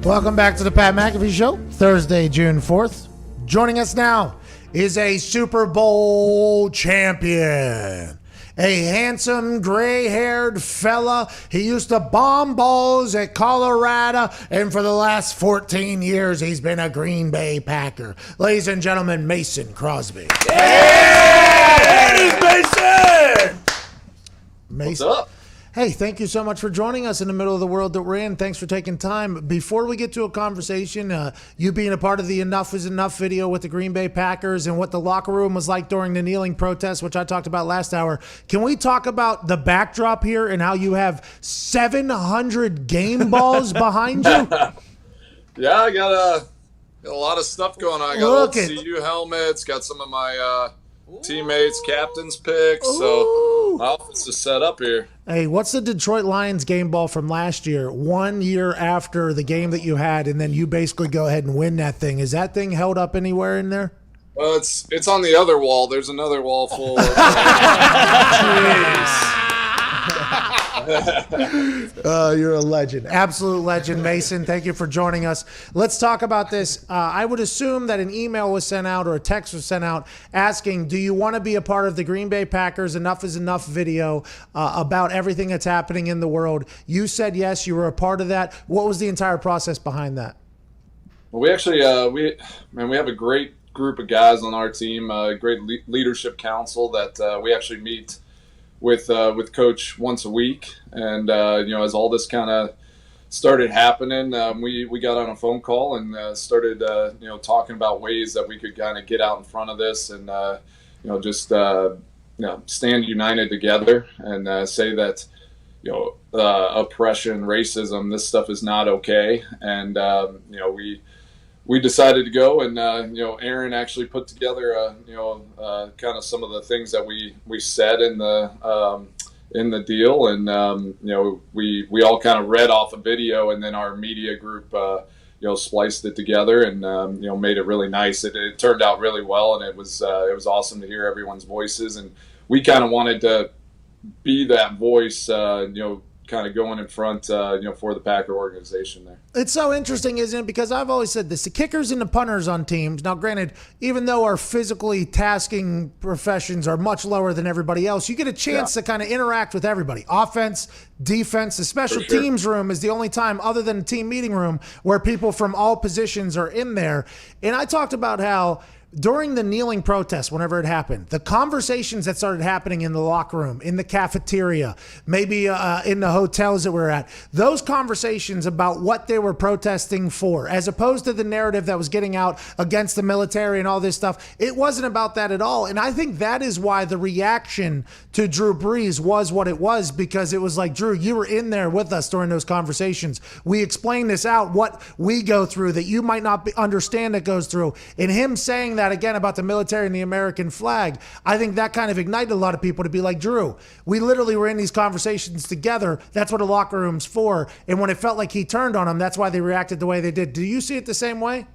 Speaker 3: Welcome back to the Pat McAfee Show, Thursday, June 4th. Joining us now is a Super Bowl champion, a handsome gray-haired fella. He used to bomb balls at Colorado, and for the last 14 years, he's been a Green Bay Packer. Ladies and gentlemen, Mason Crosby.
Speaker 21: Yeah! Mason!
Speaker 1: Mason.
Speaker 20: What's up?
Speaker 1: Hey, thank you so much for joining us in the middle of the world that we're in. Thanks for taking time. Before we get to a conversation, you being a part of the Enough is Enough video with the Green Bay Packers and what the locker room was like during the kneeling protest, which I talked about last hour, can we talk about the backdrop here and how you have 700 game balls behind you?
Speaker 6: Yeah, I got a lot of stuff going on. I got old CU helmets, got some of my teammates, captain's picks. So my office is set up here.
Speaker 1: Hey, what's the Detroit Lions game ball from last year, 1 year after the game that you had, and then you basically go ahead and win that thing? Is that thing held up anywhere in there?
Speaker 6: Well, it's on the other wall. There's another wall full of
Speaker 1: You're a legend. Absolute legend, Mason. Thank you for joining us. Let's talk about this. I would assume that an email was sent out or a text was sent out asking, do you want to be a part of the Green Bay Packers Enough is Enough video about everything that's happening in the world? You said yes, you were a part of that. What was the entire process behind that?
Speaker 6: Well, we actually we have a great group of guys on our team, great leadership council that we actually meet with Coach once a week, and as all this kind of started happening, we got on a phone call and started talking about ways that we could kind of get out in front of this and stand united together and say that oppression, racism, this stuff is not okay, and we decided to go, and Aaron actually put together kind of some of the things that we said in the deal, and we all kind of read off a video, and then our media group spliced it together and made it really nice. It turned out really well, and it was awesome to hear everyone's voices, and we kind of wanted to be that voice, kind of going in front, for the Packer organization there.
Speaker 1: It's so interesting, isn't it? Because I've always said this, the kickers and the punters on teams, now granted, even though our physically tasking professions are much lower than everybody else, you get a chance to kind of interact with everybody. Offense, defense, the special teams room is the only time other than the team meeting room where people from all positions are in there. And I talked about how during the kneeling protest, whenever it happened, the conversations that started happening in the locker room, in the cafeteria, maybe in the hotels that we're at, those conversations about what they were protesting for, as opposed to the narrative that was getting out against the military and all this stuff, it wasn't about that at all. And I think that is why the reaction to Drew Brees was what it was, because it was like, Drew, you were in there with us during those conversations. We explained this out, what we go through that you might not understand that goes through. And him saying that again about the military and the American flag, I think that kind of ignited a lot of people to be like, Drew, we literally were in these conversations together. That's what a locker room's for. And when it felt like he turned on them, that's why they reacted the way they did. Do you see it the same way?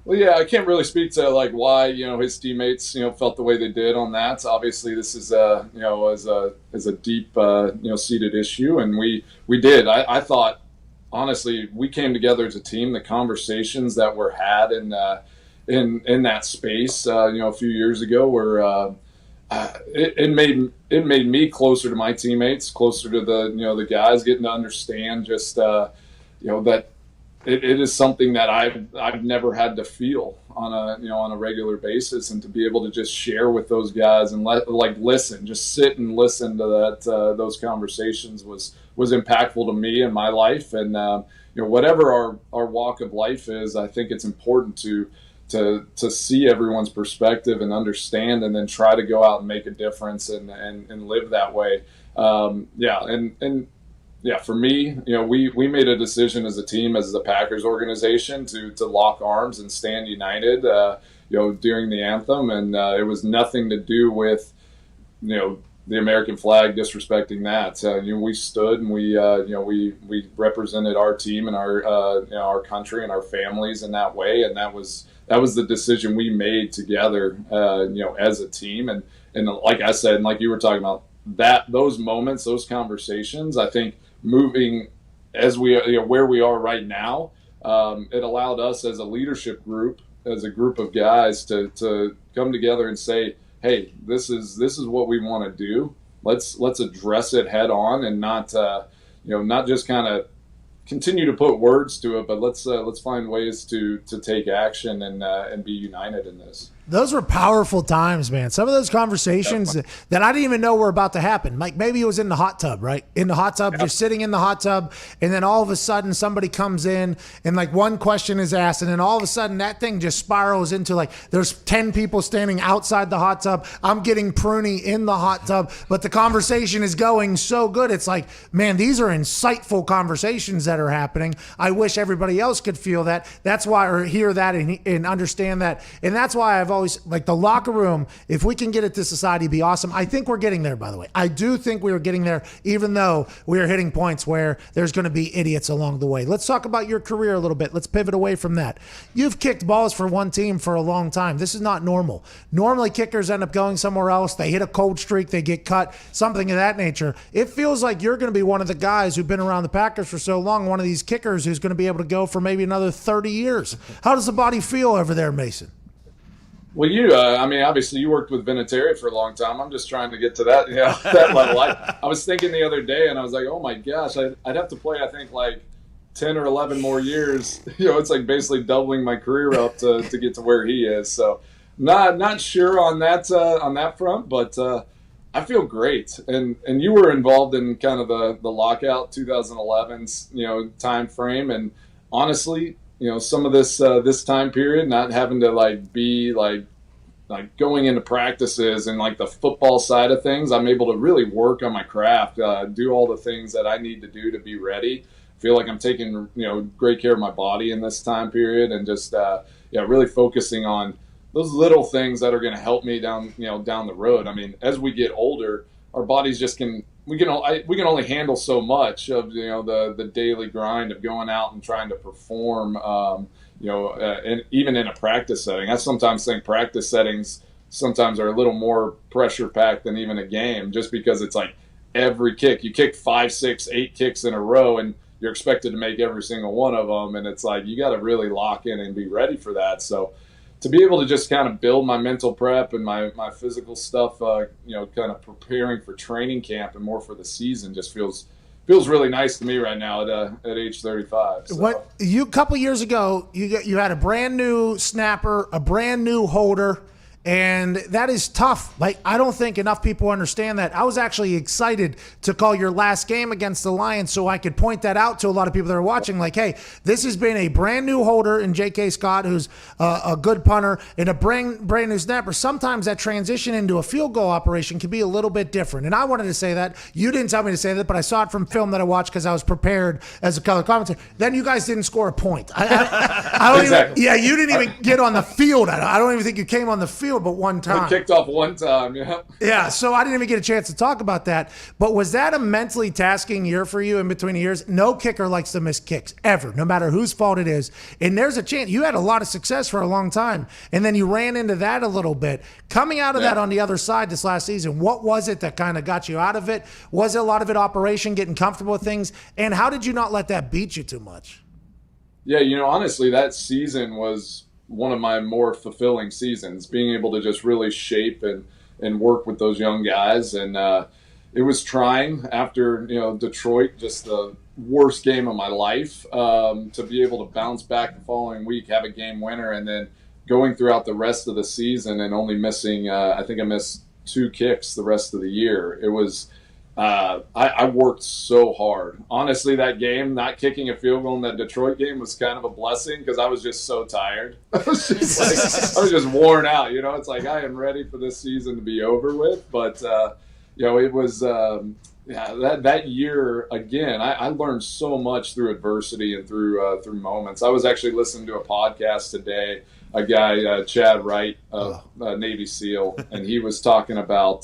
Speaker 6: Well, yeah, I can't really speak to why his teammates felt the way they did on that. Obviously, this is is a deep seated issue, and we did. I thought honestly we came together as a team. The conversations that were had in that space, a few years ago, where it made me closer to my teammates, closer to the guys, getting to understand just that it is something that I've never had to feel on a regular basis, and to be able to just share with those guys and listen, just sit and listen to that those conversations was impactful to me in my life, and whatever our walk of life is, I think it's important to see everyone's perspective and understand, and then try to go out and make a difference and live that way. For me, we made a decision as a team, as the Packers organization, to lock arms and stand united, during the anthem, and it was nothing to do with, the American flag, disrespecting that. We stood and we represented our team and our country and our families in that way, and that was the decision we made together, as a team. And like I said, and like you were talking about, those moments, those conversations, I think moving as we where we are right now, it allowed us as a leadership group, as a group of guys, to come together and say, hey, this is what we want to do. Let's address it head on, and not just kind of continue to put words to it, but let's find ways to take action and be united in this.
Speaker 1: Those were powerful times, man. Some of those conversations that I didn't even know were about to happen. Like maybe it was in the hot tub, right? In the hot tub, just sitting in the hot tub. And then all of a sudden somebody comes in and like one question is asked. And then all of a sudden that thing just spirals into like there's 10 people standing outside the hot tub. I'm getting pruny in the hot tub, but the conversation is going so good. It's like, man, these are insightful conversations that are happening. I wish everybody else could feel that. That's why, or hear that and understand that. And that's why I've always, like the locker room, if we can get it to society, be awesome. I think we're getting there, by the way. I do think we are getting there, even though we are hitting points where there's going to be idiots along the way. Let's talk about your career a little bit. Let's pivot away from that. You've kicked balls for one team for a long time. This is not normal. Normally, kickers end up going somewhere else. They hit a cold streak. They get cut, something of that nature. It feels like you're going to be one of the guys who've been around the Packers for so long, one of these kickers who's going to be able to go for maybe another 30 years. How does the body feel over there, Mason?
Speaker 6: Well, I mean, obviously you worked with Vinatieri for a long time. I'm just trying to get to that, that level. I was thinking the other day, and I was like, oh my gosh, I'd have to play, I think, like 10 or 11 more years. It's like basically doubling my career up to get to where he is. So, not sure on that front, but I feel great. And you were involved in kind of the lockout 2011's time frame, and honestly, some of this time period, not having to like be like going into practices and like the football side of things, I'm able to really work on my craft, do all the things that I need to do to be ready. Feel like I'm taking great care of my body in this time period, and just really focusing on those little things that are going to help me down the road. I mean, as we get older, our bodies just we can only handle so much of the daily grind of going out and trying to perform, and even in a practice setting. I sometimes think practice settings sometimes are a little more pressure packed than even a game, just because it's like every kick you kick 5, 6, 8 kicks in a row, and you're expected to make every single one of them, and it's like you got to really lock in and be ready for that. So to be able to just kind of build my mental prep and my physical stuff, kind of preparing for training camp and more for the season, just feels really nice to me right now at age 35. So.
Speaker 1: A couple years ago, you had a brand new snapper, a brand new holder, and that is tough. Like, I don't think enough people understand that. I was actually excited to call your last game against the Lions so I could point that out to a lot of people that are watching. Like, hey, this has been a brand new holder in J.K. Scott, who's a good punter, and a brand new snapper. Sometimes that transition into a field goal operation can be a little bit different. And I wanted to say that. You didn't tell me to say that, but I saw it from film that I watched because I was prepared as a color commentator. Then you guys didn't score a point. I don't
Speaker 6: exactly.
Speaker 1: You didn't even get on the field. I don't even think you came on the field but one time.
Speaker 6: We kicked off one time, yeah.
Speaker 1: Yeah, so I didn't even get a chance to talk about that. But was that a mentally tasking year for you in between years? No kicker likes to miss kicks, ever, no matter whose fault it is. And there's a chance. You had a lot of success for a long time, and then you ran into that a little bit. Coming out of that on the other side this last season, what was it that kind of got you out of it? Was it a lot of it operation, getting comfortable with things? And how did you not let that beat you too much?
Speaker 6: Yeah, honestly, that season was one of my more fulfilling seasons, being able to just really shape and work with those young guys. And it was trying after, Detroit, just the worst game of my life, to be able to bounce back the following week, have a game winner, and then going throughout the rest of the season and only missing, I think I missed 2 kicks the rest of the year. It was, I worked so hard. Honestly, that game, not kicking a field goal in that Detroit game, was kind of a blessing because I was just so tired. I was just worn out. It's like I am ready for this season to be over with. But it was that year again. I learned so much through adversity and through moments. I was actually listening to a podcast today. A guy, Chad Wright, Navy SEAL, and he was talking about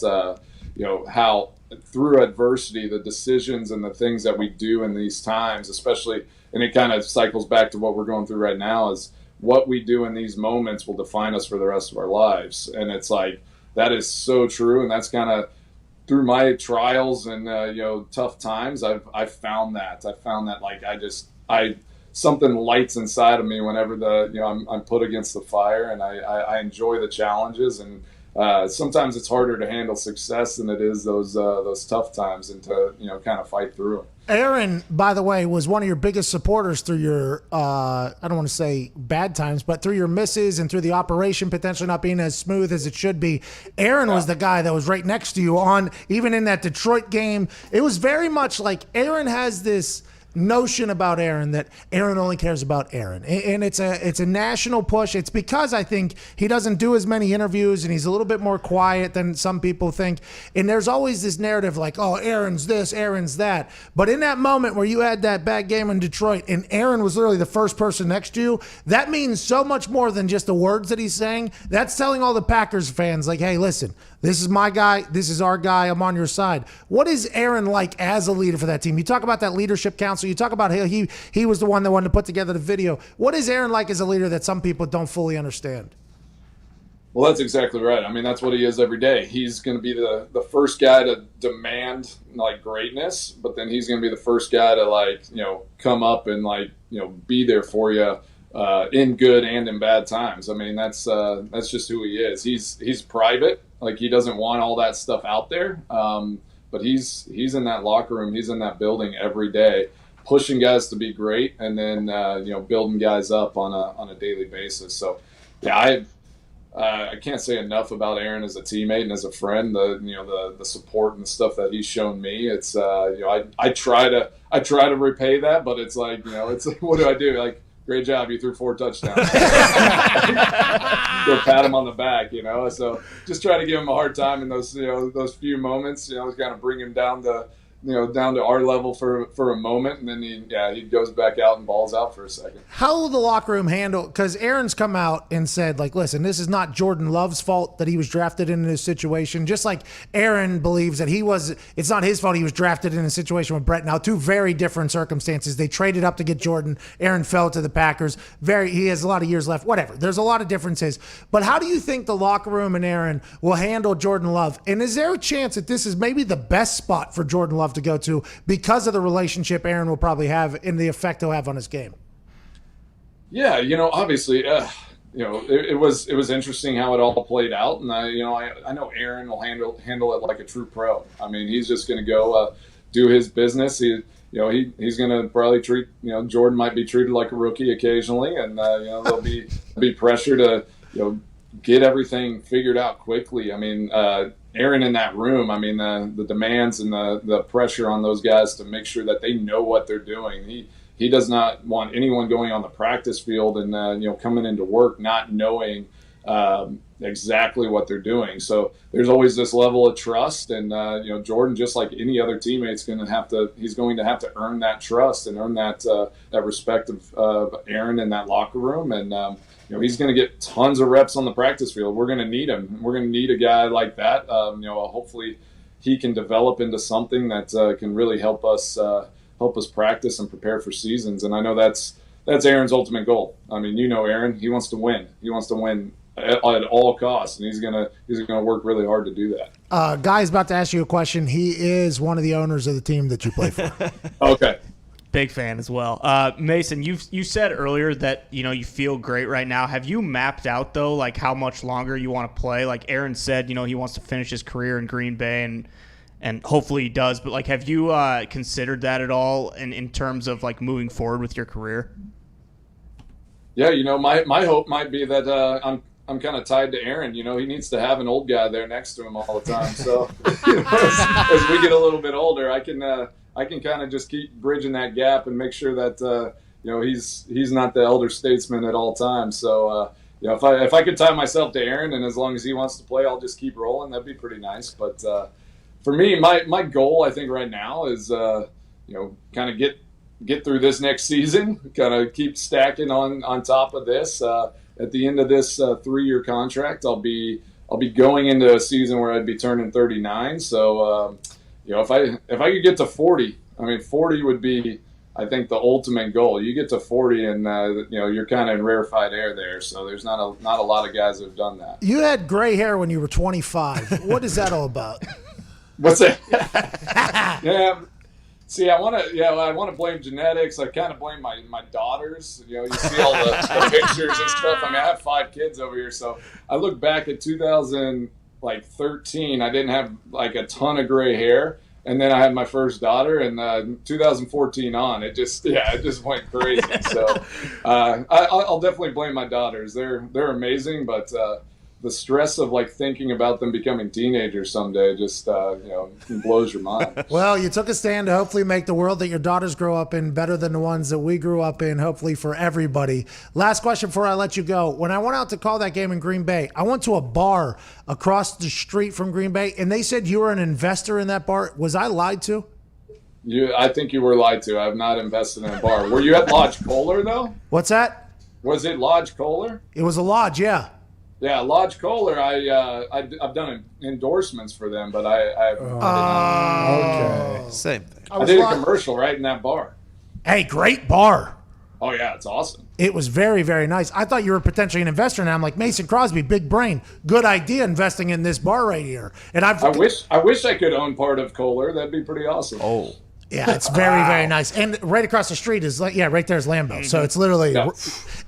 Speaker 6: how through adversity, the decisions and the things that we do in these times, especially, and it kind of cycles back to what we're going through right now, is what we do in these moments will define us for the rest of our lives. And it's like, that is so true. And that's kind of through my trials and, tough times, I've found that. Like, something lights inside of me whenever I'm put against the fire, and I enjoy the challenges, and sometimes it's harder to handle success than it is those tough times, and to kind of fight through them.
Speaker 1: Aaron, by the way, was one of your biggest supporters through your, I don't want to say bad times, but through your misses and through the operation potentially not being as smooth as it should be. Aaron was the guy that was right next to you even in that Detroit game. It was very much like Aaron has this notion about Aaron that Aaron only cares about Aaron, and it's a national push. It's because I think he doesn't do as many interviews and he's a little bit more quiet than some people think, and there's always this narrative like, oh, Aaron's this, Aaron's that. But in that moment where you had that bad game in Detroit and Aaron was literally the first person next to you, that means so much more than just the words that he's saying. That's telling all the Packers fans like, hey, listen, this is my guy, this is our guy, I'm on your side. What is Aaron like as a leader for that team? You talk about that leadership council. You talk about how he was the one that wanted to put together the video. What is Aaron like as a leader that some people don't fully understand?
Speaker 6: Well, that's exactly right. I mean, that's what he is every day. He's going to be the first guy to demand greatness, but then he's going to be the first guy to come up and be there for you in good and in bad times. I mean, that's just who he is. He's private. He doesn't want all that stuff out there. But he's in that locker room. He's in that building every day, pushing guys to be great, and then building guys up on a daily basis. So, yeah, I can't say enough about Aaron as a teammate and as a friend. The support and the stuff that he's shown me. It's I try to repay that, but it's it's what do I do? Great job, you threw 4 touchdowns. Go pat him on the back, So just try to give him a hard time in those those few moments. Kind of bring him down to our level for a moment, and then he goes back out and balls out for a second.
Speaker 1: How will the locker room handle? Because Aaron's come out and said, listen, this is not Jordan Love's fault that he was drafted in this situation. Just like Aaron believes that it's not his fault he was drafted in a situation with Brett. Now, 2 very different circumstances. They traded up to get Jordan. Aaron fell to the Packers. He has a lot of years left. Whatever. There's a lot of differences. But how do you think the locker room and Aaron will handle Jordan Love? And is there a chance that this is maybe the best spot for Jordan Love to go to because of the relationship Aaron will probably have and the effect he'll have on his game?
Speaker 6: Yeah, obviously, it was interesting how it all played out, and I know Aaron will handle it like a true pro. I mean, he's just going to go do his business. He's going to probably treat Jordan might be treated like a rookie occasionally, and there'll be pressure to get everything figured out quickly. I mean, Aaron in that room, I mean, the demands and the pressure on those guys to make sure that they know what they're doing. He does not want anyone going on the practice field and coming into work not knowing exactly what they're doing. So there's always this level of trust, and Jordan, just like any other teammate's he's going to have to earn that trust and earn that respect of Aaron in that locker room, and he's going to get tons of reps on the practice field. We're going to need him. We're going to need a guy like that. Hopefully he can develop into something that can really help us practice and prepare for seasons. And I know that's Aaron's ultimate goal. I mean, Aaron, he wants to win. He wants to win at all costs, and he's gonna work really hard to do that.
Speaker 1: Guy's about to ask you a question. He is one of the owners of the team that you play for.
Speaker 6: Okay.
Speaker 9: Big fan as well. Mason, you said earlier that you feel great right now. Have you mapped out though, how much longer you want to play? Like Aaron said, he wants to finish his career in Green Bay, and hopefully he does. But have you considered that at all in terms of moving forward with your career?
Speaker 6: Yeah, my hope might be that I'm kind of tied to Aaron. He needs to have an old guy there next to him all the time. So as we get a little bit older, I can kind of just keep bridging that gap and make sure that he's not the elder statesman at all times. So if I could tie myself to Aaron, and as long as he wants to play, I'll just keep rolling. That'd be pretty nice. But for me, my goal I think right now is kind of get through this next season, kind of keep stacking on top of this. At the end of this 3-year contract, I'll be going into a season where I'd be turning 39. So if I could get to 40, I mean 40 would be, I think, the ultimate goal. You get to 40 and you're kind of in rarefied air there. So there's not a lot of guys that have done that.
Speaker 1: You had gray hair when you were 25. What is that all about?
Speaker 6: What's that? Yeah. See, I want to blame genetics. I kind of blame my daughters. You see all the pictures and stuff. I mean, I have 5 kids over here, so I look back at 2000. like 13, I didn't have like a ton of gray hair. And then I had my first daughter, and 2014 on, it just went crazy. So I'll definitely blame my daughters. They're amazing, but the stress of like thinking about them becoming teenagers someday just blows your mind.
Speaker 1: Well, you took a stand to hopefully make the world that your daughters grow up in better than the ones that we grew up in, hopefully for everybody. Last question before I let you go. When I went out to call that game in Green Bay, I went to a bar across the street from Green Bay, and they said you were an investor in that bar. Was I lied to?
Speaker 6: I think you were lied to. I've not invested in a bar. Were you at Lodge Kohler, though?
Speaker 1: What's that?
Speaker 6: Was it Lodge Kohler?
Speaker 1: It was a lodge, yeah.
Speaker 6: Yeah, Lodge Kohler. I've done endorsements for them, but I
Speaker 1: okay,
Speaker 2: same thing.
Speaker 6: I did a commercial right in that bar.
Speaker 1: Hey, great bar.
Speaker 6: Oh yeah, it's awesome.
Speaker 1: It was very, very nice. I thought you were potentially an investor, and I'm like, Mason Crosby, big brain, good idea investing in this bar right here. And I
Speaker 6: wish I could own part of Kohler. That'd be pretty awesome.
Speaker 2: Oh.
Speaker 1: Yeah, it's very, very nice. And right across the street is right there's Lambeau. So it's literally,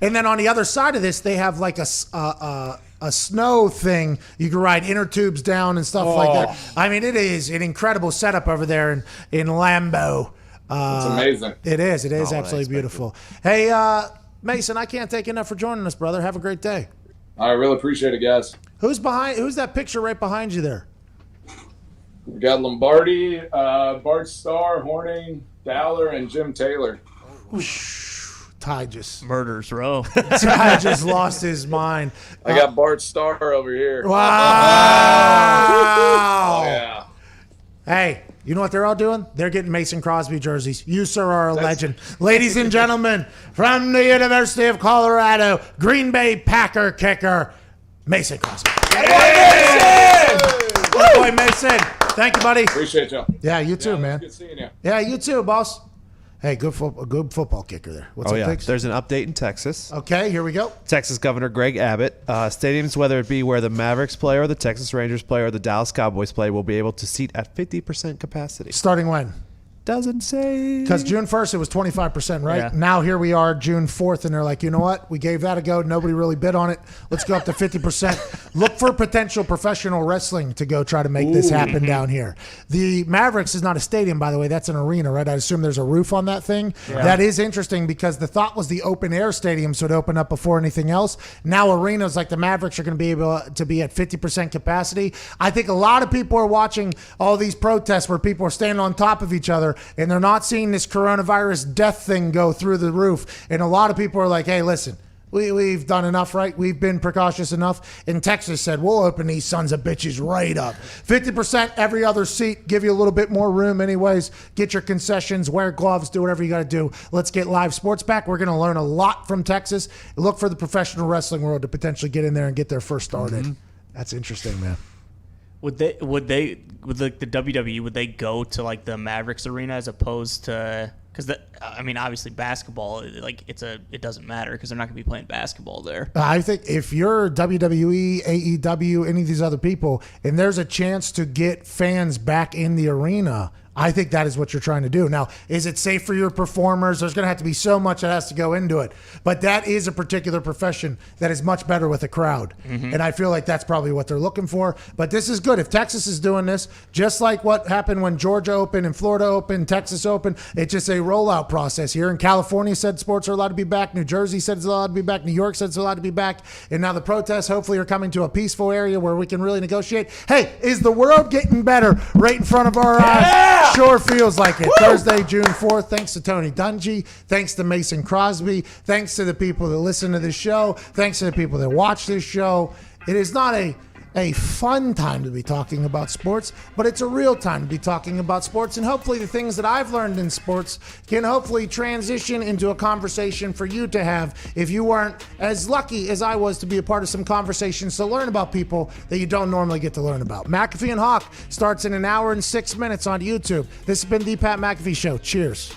Speaker 1: and then on the other side of this, they have like a snow thing. You can ride inner tubes down and stuff like that. I mean, it is an incredible setup over there in Lambeau.
Speaker 6: It's amazing.
Speaker 1: It is. It is absolutely beautiful. Hey, Mason, I can't thank you enough for joining us, brother. Have a great day.
Speaker 6: I really appreciate it, guys.
Speaker 1: Who's that picture right behind you there?
Speaker 6: We got Lombardi, Bart Starr, Horning, Dowler, and Jim Taylor.
Speaker 1: Ty just
Speaker 9: murders row.
Speaker 1: Ty just lost his mind.
Speaker 6: I got Bart Starr over here.
Speaker 1: Wow.
Speaker 6: Oh, yeah.
Speaker 1: Hey, you know what they're all doing? They're getting Mason Crosby jerseys. You, sir, are a legend. Ladies and gentlemen, from the University of Colorado, Green Bay Packer kicker, Mason Crosby. Good boy, Mason. Thank you, buddy.
Speaker 6: Appreciate y'all.
Speaker 1: Yeah, you too, man.
Speaker 6: Good seeing you.
Speaker 1: Yeah, you too, boss. Hey, good football kicker there. What's up, Picks?
Speaker 2: There's an update in Texas.
Speaker 1: Okay, here we go.
Speaker 2: Texas Governor Greg Abbott. Stadiums, whether it be where the Mavericks play or the Texas Rangers play or the Dallas Cowboys play, will be able to seat at 50% capacity.
Speaker 1: Starting when?
Speaker 2: Doesn't say.
Speaker 1: Because June 1st, it was 25%, right?
Speaker 9: Yeah.
Speaker 1: Now here we are, June 4th, and they're like, you know what? We gave that a go. Nobody really bid on it. Let's go up to 50%. Look for potential professional wrestling to go try to make this happen down here. The Mavericks is not a stadium, by the way. That's an arena, right? I assume there's a roof on that thing. Yeah. That is interesting because the thought was the open-air stadium would open up before anything else. Now arenas like the Mavericks are going to be able to be at 50% capacity. I think a lot of people are watching all these protests where people are standing on top of each other, and they're not seeing this coronavirus death thing go through the roof. And a lot of people are like, hey, listen, we've done enough, right? We've been precautious enough. And Texas said, we'll open these sons of bitches right up. 50% every other seat, give you a little bit more room anyways. Get your concessions, wear gloves, do whatever you got to do. Let's get live sports back. We're going to learn a lot from Texas. Look for the professional wrestling world to potentially get in there and get their first start in. That's interesting, man.
Speaker 9: Would the WWE, would they go to like the Mavericks arena as opposed to, because obviously basketball, like it doesn't matter because they're not going to be playing basketball there.
Speaker 1: I think if you're WWE, AEW, any of these other people, and there's a chance to get fans back in the arena, I think that is what you're trying to do. Now, is it safe for your performers? There's going to have to be so much that has to go into it. But that is a particular profession that is much better with a crowd. And I feel like that's probably what they're looking for. But this is good. If Texas is doing this, just like what happened when Georgia opened and Florida opened, Texas opened, it's just a rollout process here. And California said sports are allowed to be back. New Jersey said it's allowed to be back. New York said it's allowed to be back. And now the protests hopefully are coming to a peaceful area where we can really negotiate. Hey, is the world getting better right in front of our eyes? Sure feels like it. Woo! Thursday, June 4th. Thanks to Tony Dungy. Thanks to Mason Crosby. Thanks to the people that listen to this show. Thanks to the people that watch this show. It is not a fun time to be talking about sports, but it's a real time to be talking about sports. And hopefully the things that I've learned in sports can hopefully transition into a conversation for you to have if you weren't as lucky as I was to be a part of some conversations to learn about people that you don't normally get to learn about. McAfee and Hawk starts in 1 hour and 6 minutes on YouTube. This has been the Pat McAfee Show. Cheers.